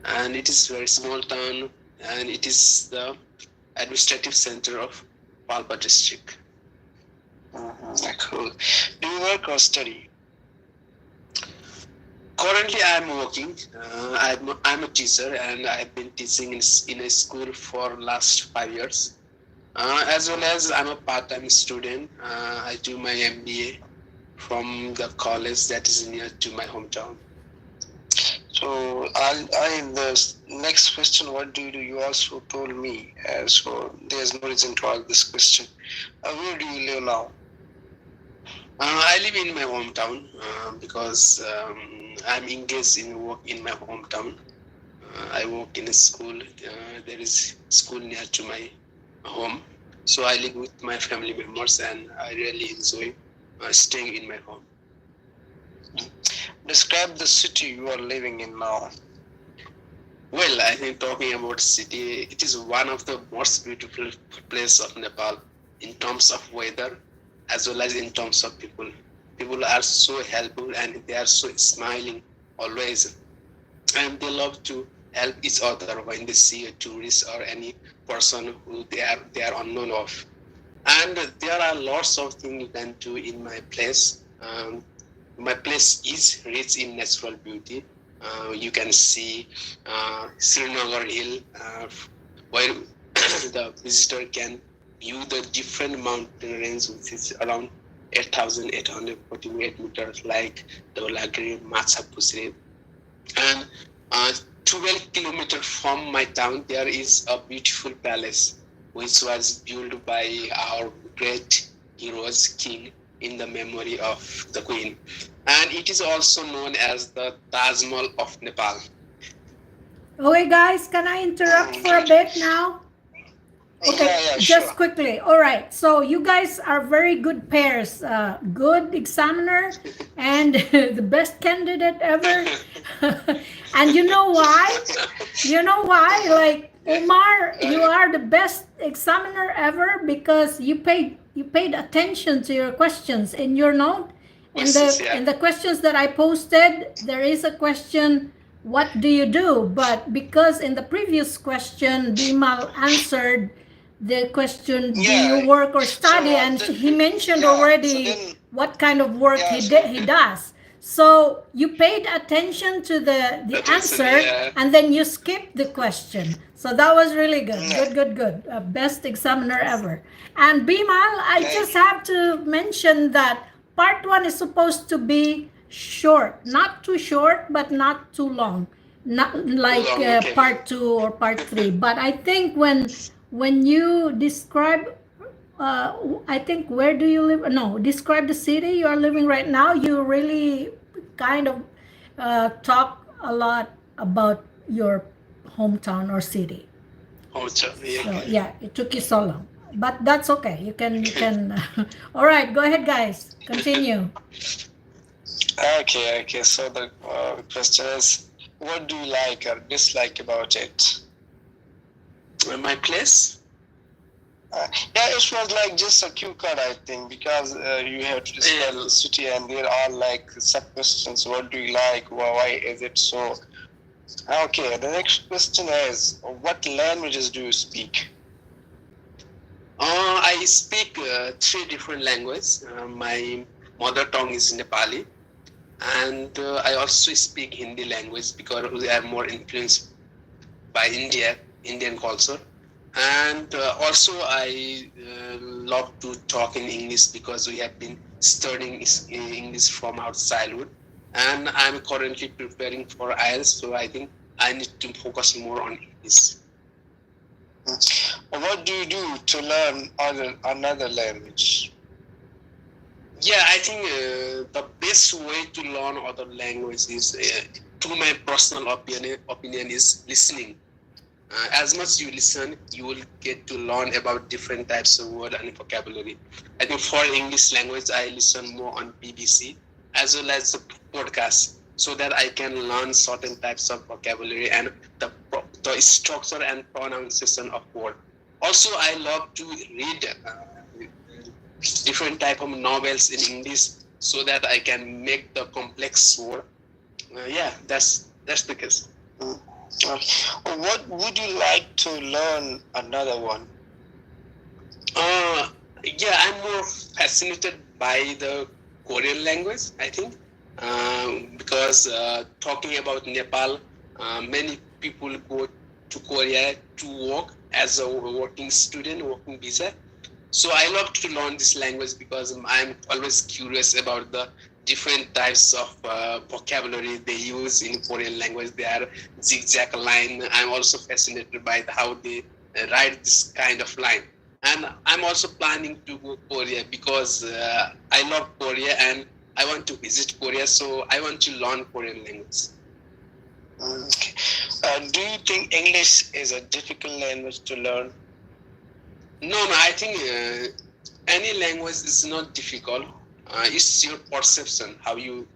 and it is a very small town, and it is the administrative center of Palpa district. Cool. Do you work or study? Currently, I'm working. I'm a teacher, and I've been teaching in a school for last 5 years. As well as I'm a part-time student. I do my MBA from the college that is near to my hometown. So, the next question, what do you do? You also told me, so there's no reason to ask this question. Where do you live now? I live in my hometown because I'm engaged in work in my hometown. I work in a school. There is school near to my home. So I live with my family members and I really enjoy staying in my home. Describe the city you are living in now. Well, I think talking about city, it is one of the most beautiful places of Nepal in terms of weather as well as in terms of people. People are so helpful and they are so smiling always. And they love to help each other when they see a tourist or any person who they are unknown of. And there are lots of things you can do in my place. My place is rich in natural beauty. You can see Srinagar Hill, where the visitor can view the different mountain range, which is around 8,848 meters, like the Olagiri, Matsapusri. And 12 kilometers from my town, there is a beautiful palace, which was built by our great heroes, king, in the memory of the queen. And it is also known as the Taj Mahal of Nepal. Okay, guys, can I interrupt for a bit now? Okay, Yeah, just sure. quickly. All right, so you guys are very good pairs. Good examiner and the best candidate ever. And you know why? Like, Umar, you are the best examiner ever because you paid attention to your questions in your note. In the questions that I posted, there is a question, what do you do? But because in the previous question, Bimal answered the question, do you work or study? And he mentioned already what kind of work he does. So you paid attention to the answer, and then you skipped the question. So that was really good. Good. Best examiner ever. And Bimal, I just have to mention that part 1 is supposed to be short, not too short, but not too long, not like part 2 or part 3. But I think when you describe, I think, where do you live? No, describe the city you are living right now. You really kind of talk a lot about your hometown or city. Hometown, So yeah, it took you so long, but that's okay. You can. All right, go ahead, guys. Continue. Okay. So the question is, what do you like or dislike about it? My place? It was like just a cue card, I think, because you have to describe the city, and there are like sub questions. What do you like? Why is it so? Okay, the next question is, what languages do you speak? I speak 3 different languages. My mother tongue is Nepali, and I also speak Hindi language because we are more influenced by Indian culture. And also I love to talk in English because we have been studying English from our childhood. And I'm currently preparing for IELTS, so I think I need to focus more on English. What do you do to learn another language? Yeah, I think the best way to learn other language is, to my personal opinion, is listening. As much you listen, you will get to learn about different types of word and vocabulary. I think for English language, I listen more on BBC as well as the podcast, so that I can learn certain types of vocabulary and the structure and pronunciation of word. Also, I love to read different type of novels in English so that I can make the complex word. That's the case. What would you like to learn another one? I'm more fascinated by the Korean language, I think, because talking about Nepal, many people go to Korea to work as a working student, working visa. So I love to learn this language because I'm always curious about the different types of vocabulary they use in Korean language. They are zigzag line. I'm also fascinated by how they write this kind of line. And I'm also planning to go to Korea because I love Korea and I want to visit Korea. So I want to learn Korean language. Okay. Do you think English is a difficult language to learn? No, I think any language is not difficult. It's your perception, how you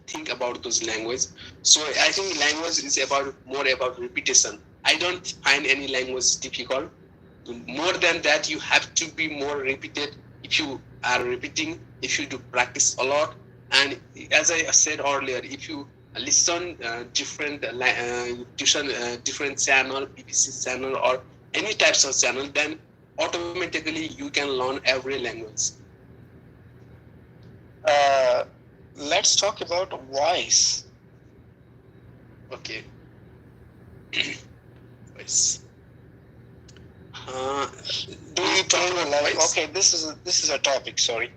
think about those languages. So I think language is more about repetition. I don't find any language difficult. More than that, you have to be more repeated. If you are repeating, if you do practice a lot, and as I said earlier, if you listen different channel, BBC channel or any types of channel, then automatically you can learn every language. Let's talk about voice. Okay. Voice. Do you think like voice? Okay, this is a topic. Sorry.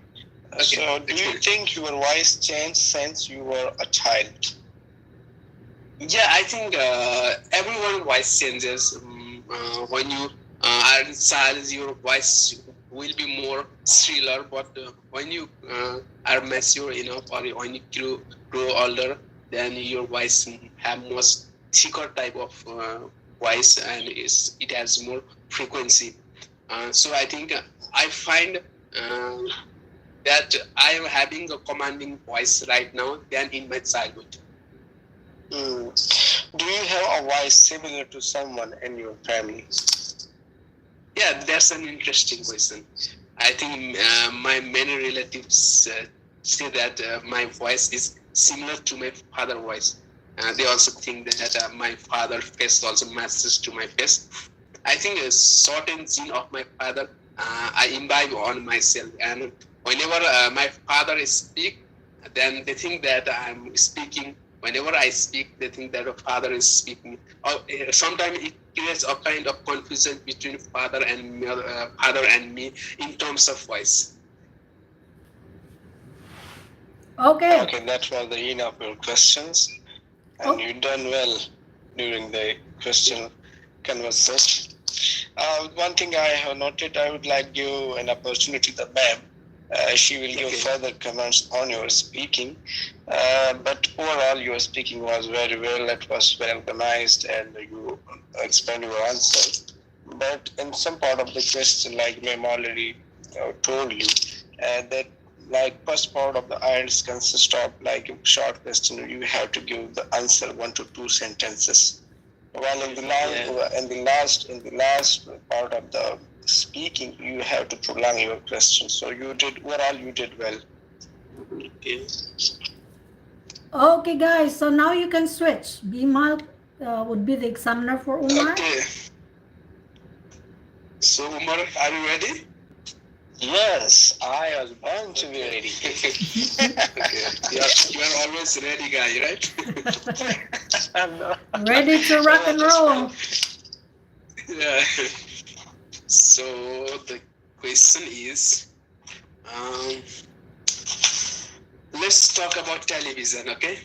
Okay. So, do you think your voice changed since you were a child? Yeah, I think everyone's voice changes. When you are in child, your voice will be more shriller, but when you are mature enough or when you grow older, then your voice have more thicker type of voice and it has more frequency. So I think I find that I am having a commanding voice right now than in my childhood. Do you have a voice similar to someone in your family? Yeah, that's an interesting question. I think my many relatives say that my voice is similar to my father's voice. They also think that my father's face also matches to my face. I think a certain gene of my father I imbibe on myself, and whenever my father speaks, then they think that I'm speaking. Whenever I speak, they think that the father is speaking. Or sometimes it creates a kind of confusion between father and me in terms of voice. Okay. Okay, that was the end of your questions, and you done well during the question conversation. One thing I have noted, I would like to give an opportunity to the ma'am. She will give further comments on your speaking. But overall, your speaking was very well. It was well organized, and you explained your answer. But in some part of the question, like ma'am already told you, that like first part of the IELTS consists of like a short question. You have to give the answer 1 to 2 sentences. While in the last part of the speaking, you have to prolong your question. So you did well. Okay, guys. So now you can switch. Bimal would be the examiner for Umar. Okay. So Umar, are you ready? Yes, I was born to be ready. Okay. You are always ready, guy, right? Ready to rock and roll. Yeah. So the question is, let's talk about television, okay?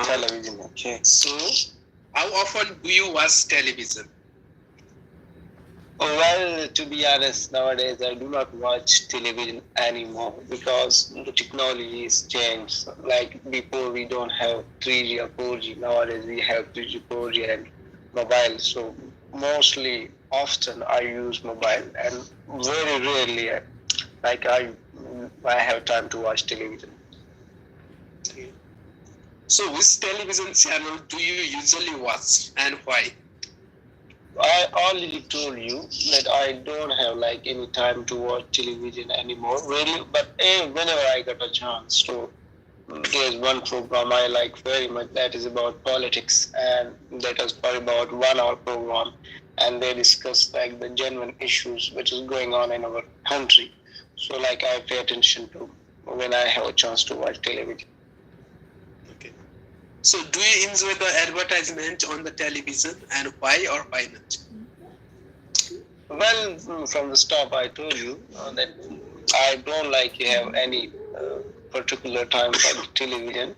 Television, okay. So, how often do you watch television? Well, to be honest, nowadays I do not watch television anymore because the technology is changed. Like before, we don't have 3G or 4G. Nowadays, we have 3G, 4G, and mobile. So mostly, often I use mobile, and very rarely, like I have time to watch television. Okay. So, which television channel do you usually watch, and why? I already told you that I don't have like any time to watch television anymore, really. But whenever I get a chance to, there's one program I like very much that is about politics, and that is for about 1 hour program, and they discuss like the genuine issues which is going on in our country. So like I pay attention to when I have a chance to watch television. Okay. So, do you enjoy the advertisement on the television, and why or why not? Well, from the start, I told you that I don't like to have any particular time for the television,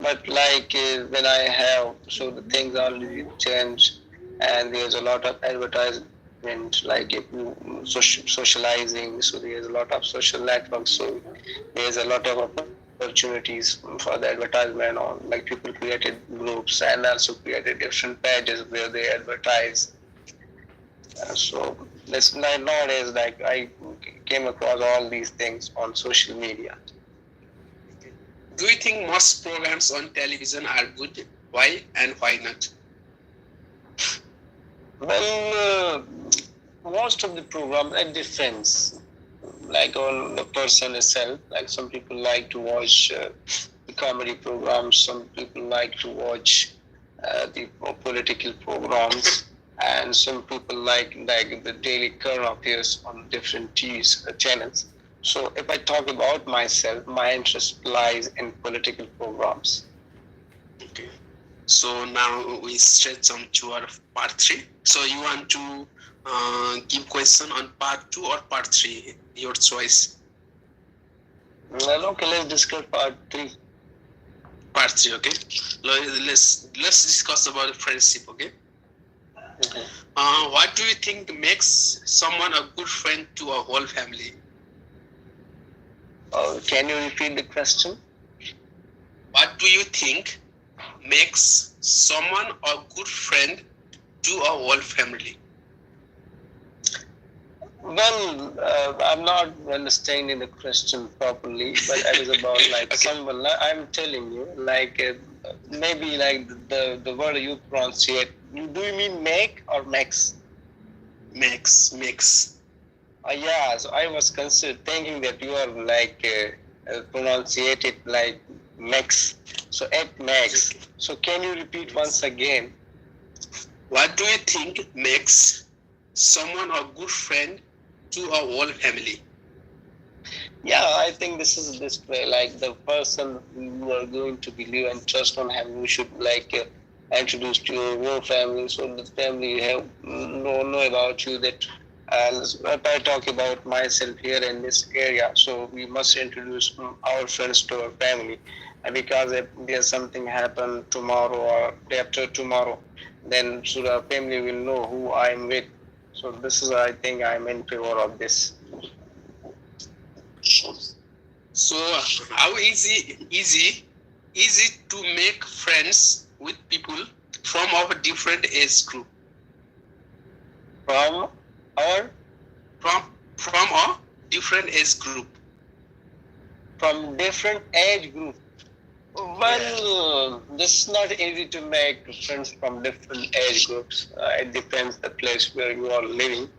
but like when I have, so the things already change, and there's a lot of advertisement, like socializing. So there's a lot of social networks. So there's a lot of opportunities for the advertisement on, like people created groups and also created different pages where they advertise. So that's like nowadays, like I came across all these things on social media. Do you think most programs on television are good? Why and why not? Well, most of the programs are different, like on the person itself. Like some people like to watch the comedy programs, some people like to watch the political programs, and some people like the daily current affairs on different channels. So if I talk about myself, my interest lies in political programs. Okay. So now we stretch on to our part 3. So you want to give question on part 2 or part 3? Your choice. Well, okay, let's discuss part 3. Part 3, okay. Let's discuss about friendship, okay. Okay. What do you think makes someone a good friend to a whole family? Can you repeat the question? What do you think makes someone a good friend to a whole family? Well, I'm not understanding the question properly, but it is about like someone. I'm telling you, like maybe like the word you pronounce it. Do you mean make or makes? Mix. Yeah, so I was thinking that you are like pronunciate it like max. So at max. So can you repeat once again? What do you think makes someone a good friend to a whole family? Yeah, I think this is this way. Like the person you are going to believe and trust on him, you should like introduce to your family, so the family have know about you. That if I talk about myself here in this area, so we must introduce our friends to our family, because if there's something happen tomorrow or day after tomorrow, then so the family will know who I'm with. So this is, I think, I'm in favor of this. So how easy to make friends with people from our different age group? From our from a different age group. From different age group. Well, this is not easy to make friends from different age groups. It depends the place where you are living.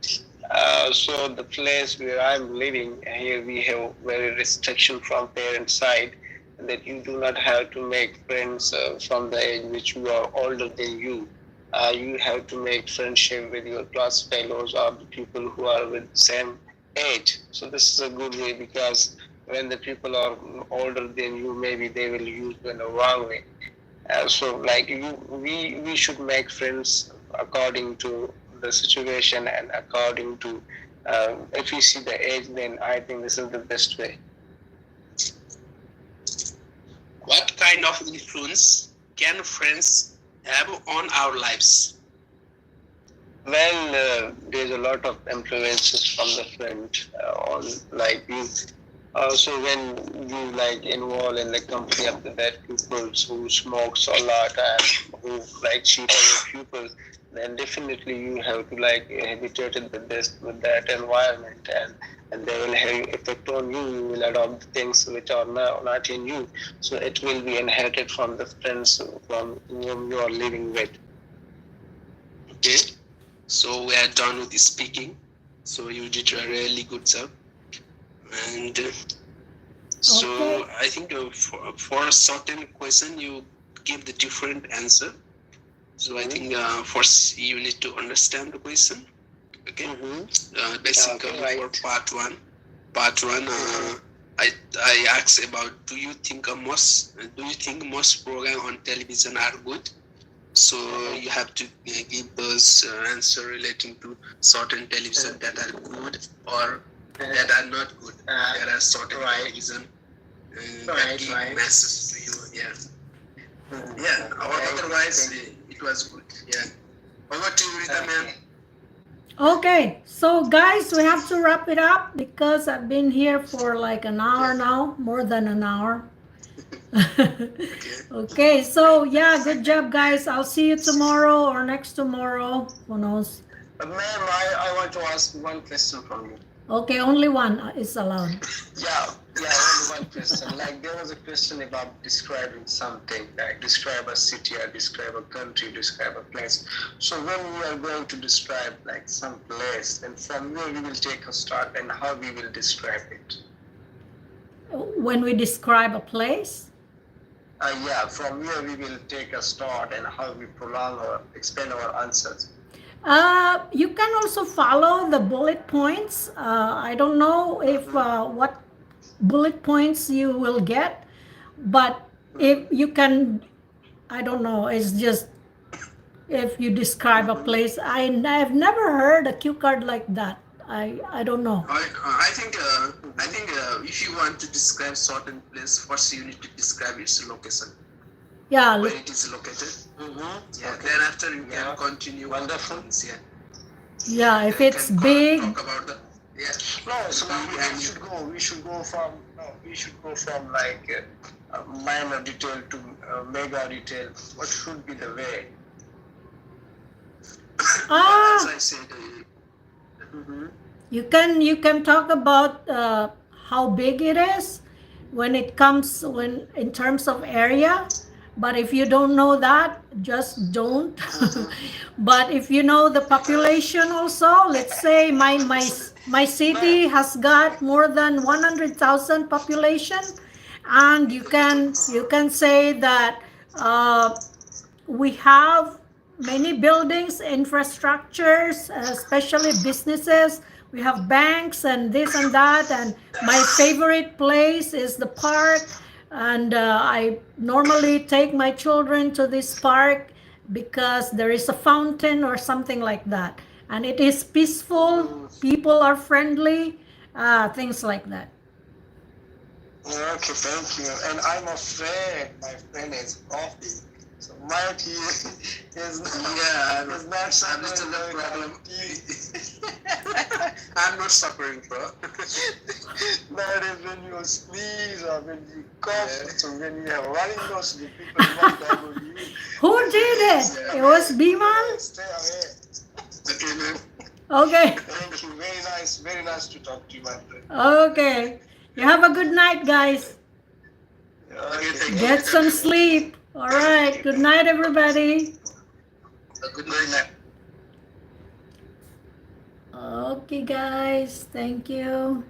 So the place where I'm living, here we have very restriction from parent side that you do not have to make friends from the age which you are older than you. You have to make friendship with your class fellows or the people who are with the same age. So this is a good way, because when the people are older than you, maybe they will use you in the wrong way. So like we should make friends according to the situation and according to if you see the age, then I think this is the best way. What kind of influence can friends have on our lives? Well, there's a lot of influences from the friend on like you. So when you like involve in the company of the bad people who smokes a lot and who like cheat other people, then definitely you have to like habitate with that environment, and they will have effect on you. You will adopt things which are not in you. So it will be inherited from the friends from whom you are living with. Okay, so we are done with the speaking. So you did a really good job. And so Okay. I think for a certain question you give the different answer. So I think first you need to understand the question. Okay. Basically for part one, I asked about do you think most programs on television are good? So you have to give those answer relating to certain television that are good or that are not good. There are certain television that give messages to you. Yeah. Otherwise it was good. Yeah. Over to you, Rita, man. Okay, so guys, we have to wrap it up because I've been here for like an hour now, more than an hour. Okay, so yeah, good job, guys. I'll see you tomorrow or next tomorrow. Who knows? Ma'am, I want to ask one question from you. Okay, only one is allowed. Yeah, only one question. Like there was a question about describing something, like describe a city or describe a country, describe a place. So when we are going to describe like some place, then from where we will take a start and how we will describe it. When we describe a place? Yeah, from where we will take a start and how we prolong or expand our answers. You can also follow the bullet points. I don't know if what bullet points you will get, but if you can, I don't know, it's just if you describe a place. I've never heard a cue card like that. I don't know. I think if you want to describe certain place, first you need to describe its location. Yeah. Where it is located. Yeah. Okay. Then after you can continue. Wonderful. Yeah. If it's big. Talk about the. Yeah. No. So we should go from like minor detail to mega detail. What should be the way? As I said. You can talk about how big it is when it comes in terms of area, But if you don't know that, just don't. But if you know the population also, let's say my city has got more than 100,000 population, and you can say that we have many buildings, infrastructures, especially businesses. We have banks and this and that. And my favorite place is the park. And I normally take my children to this park because there is a fountain or something like that. And it is peaceful, people are friendly, things like that. Okay, thank you. And I'm afraid my friend is coffee. So my tea is not suffering the problem. I'm not suffering, bro. That is when you sneeze or when you cough. So when you have running nose, the people not able to use. Who did it? It was Bimal? Stay away. Okay, man. Okay. Thank you. Very nice to talk to you, my friend. Okay. You have a good night, guys. Okay, thank you. Get some sleep. All right. Good night, everybody. Good night. Okay, guys. Thank you.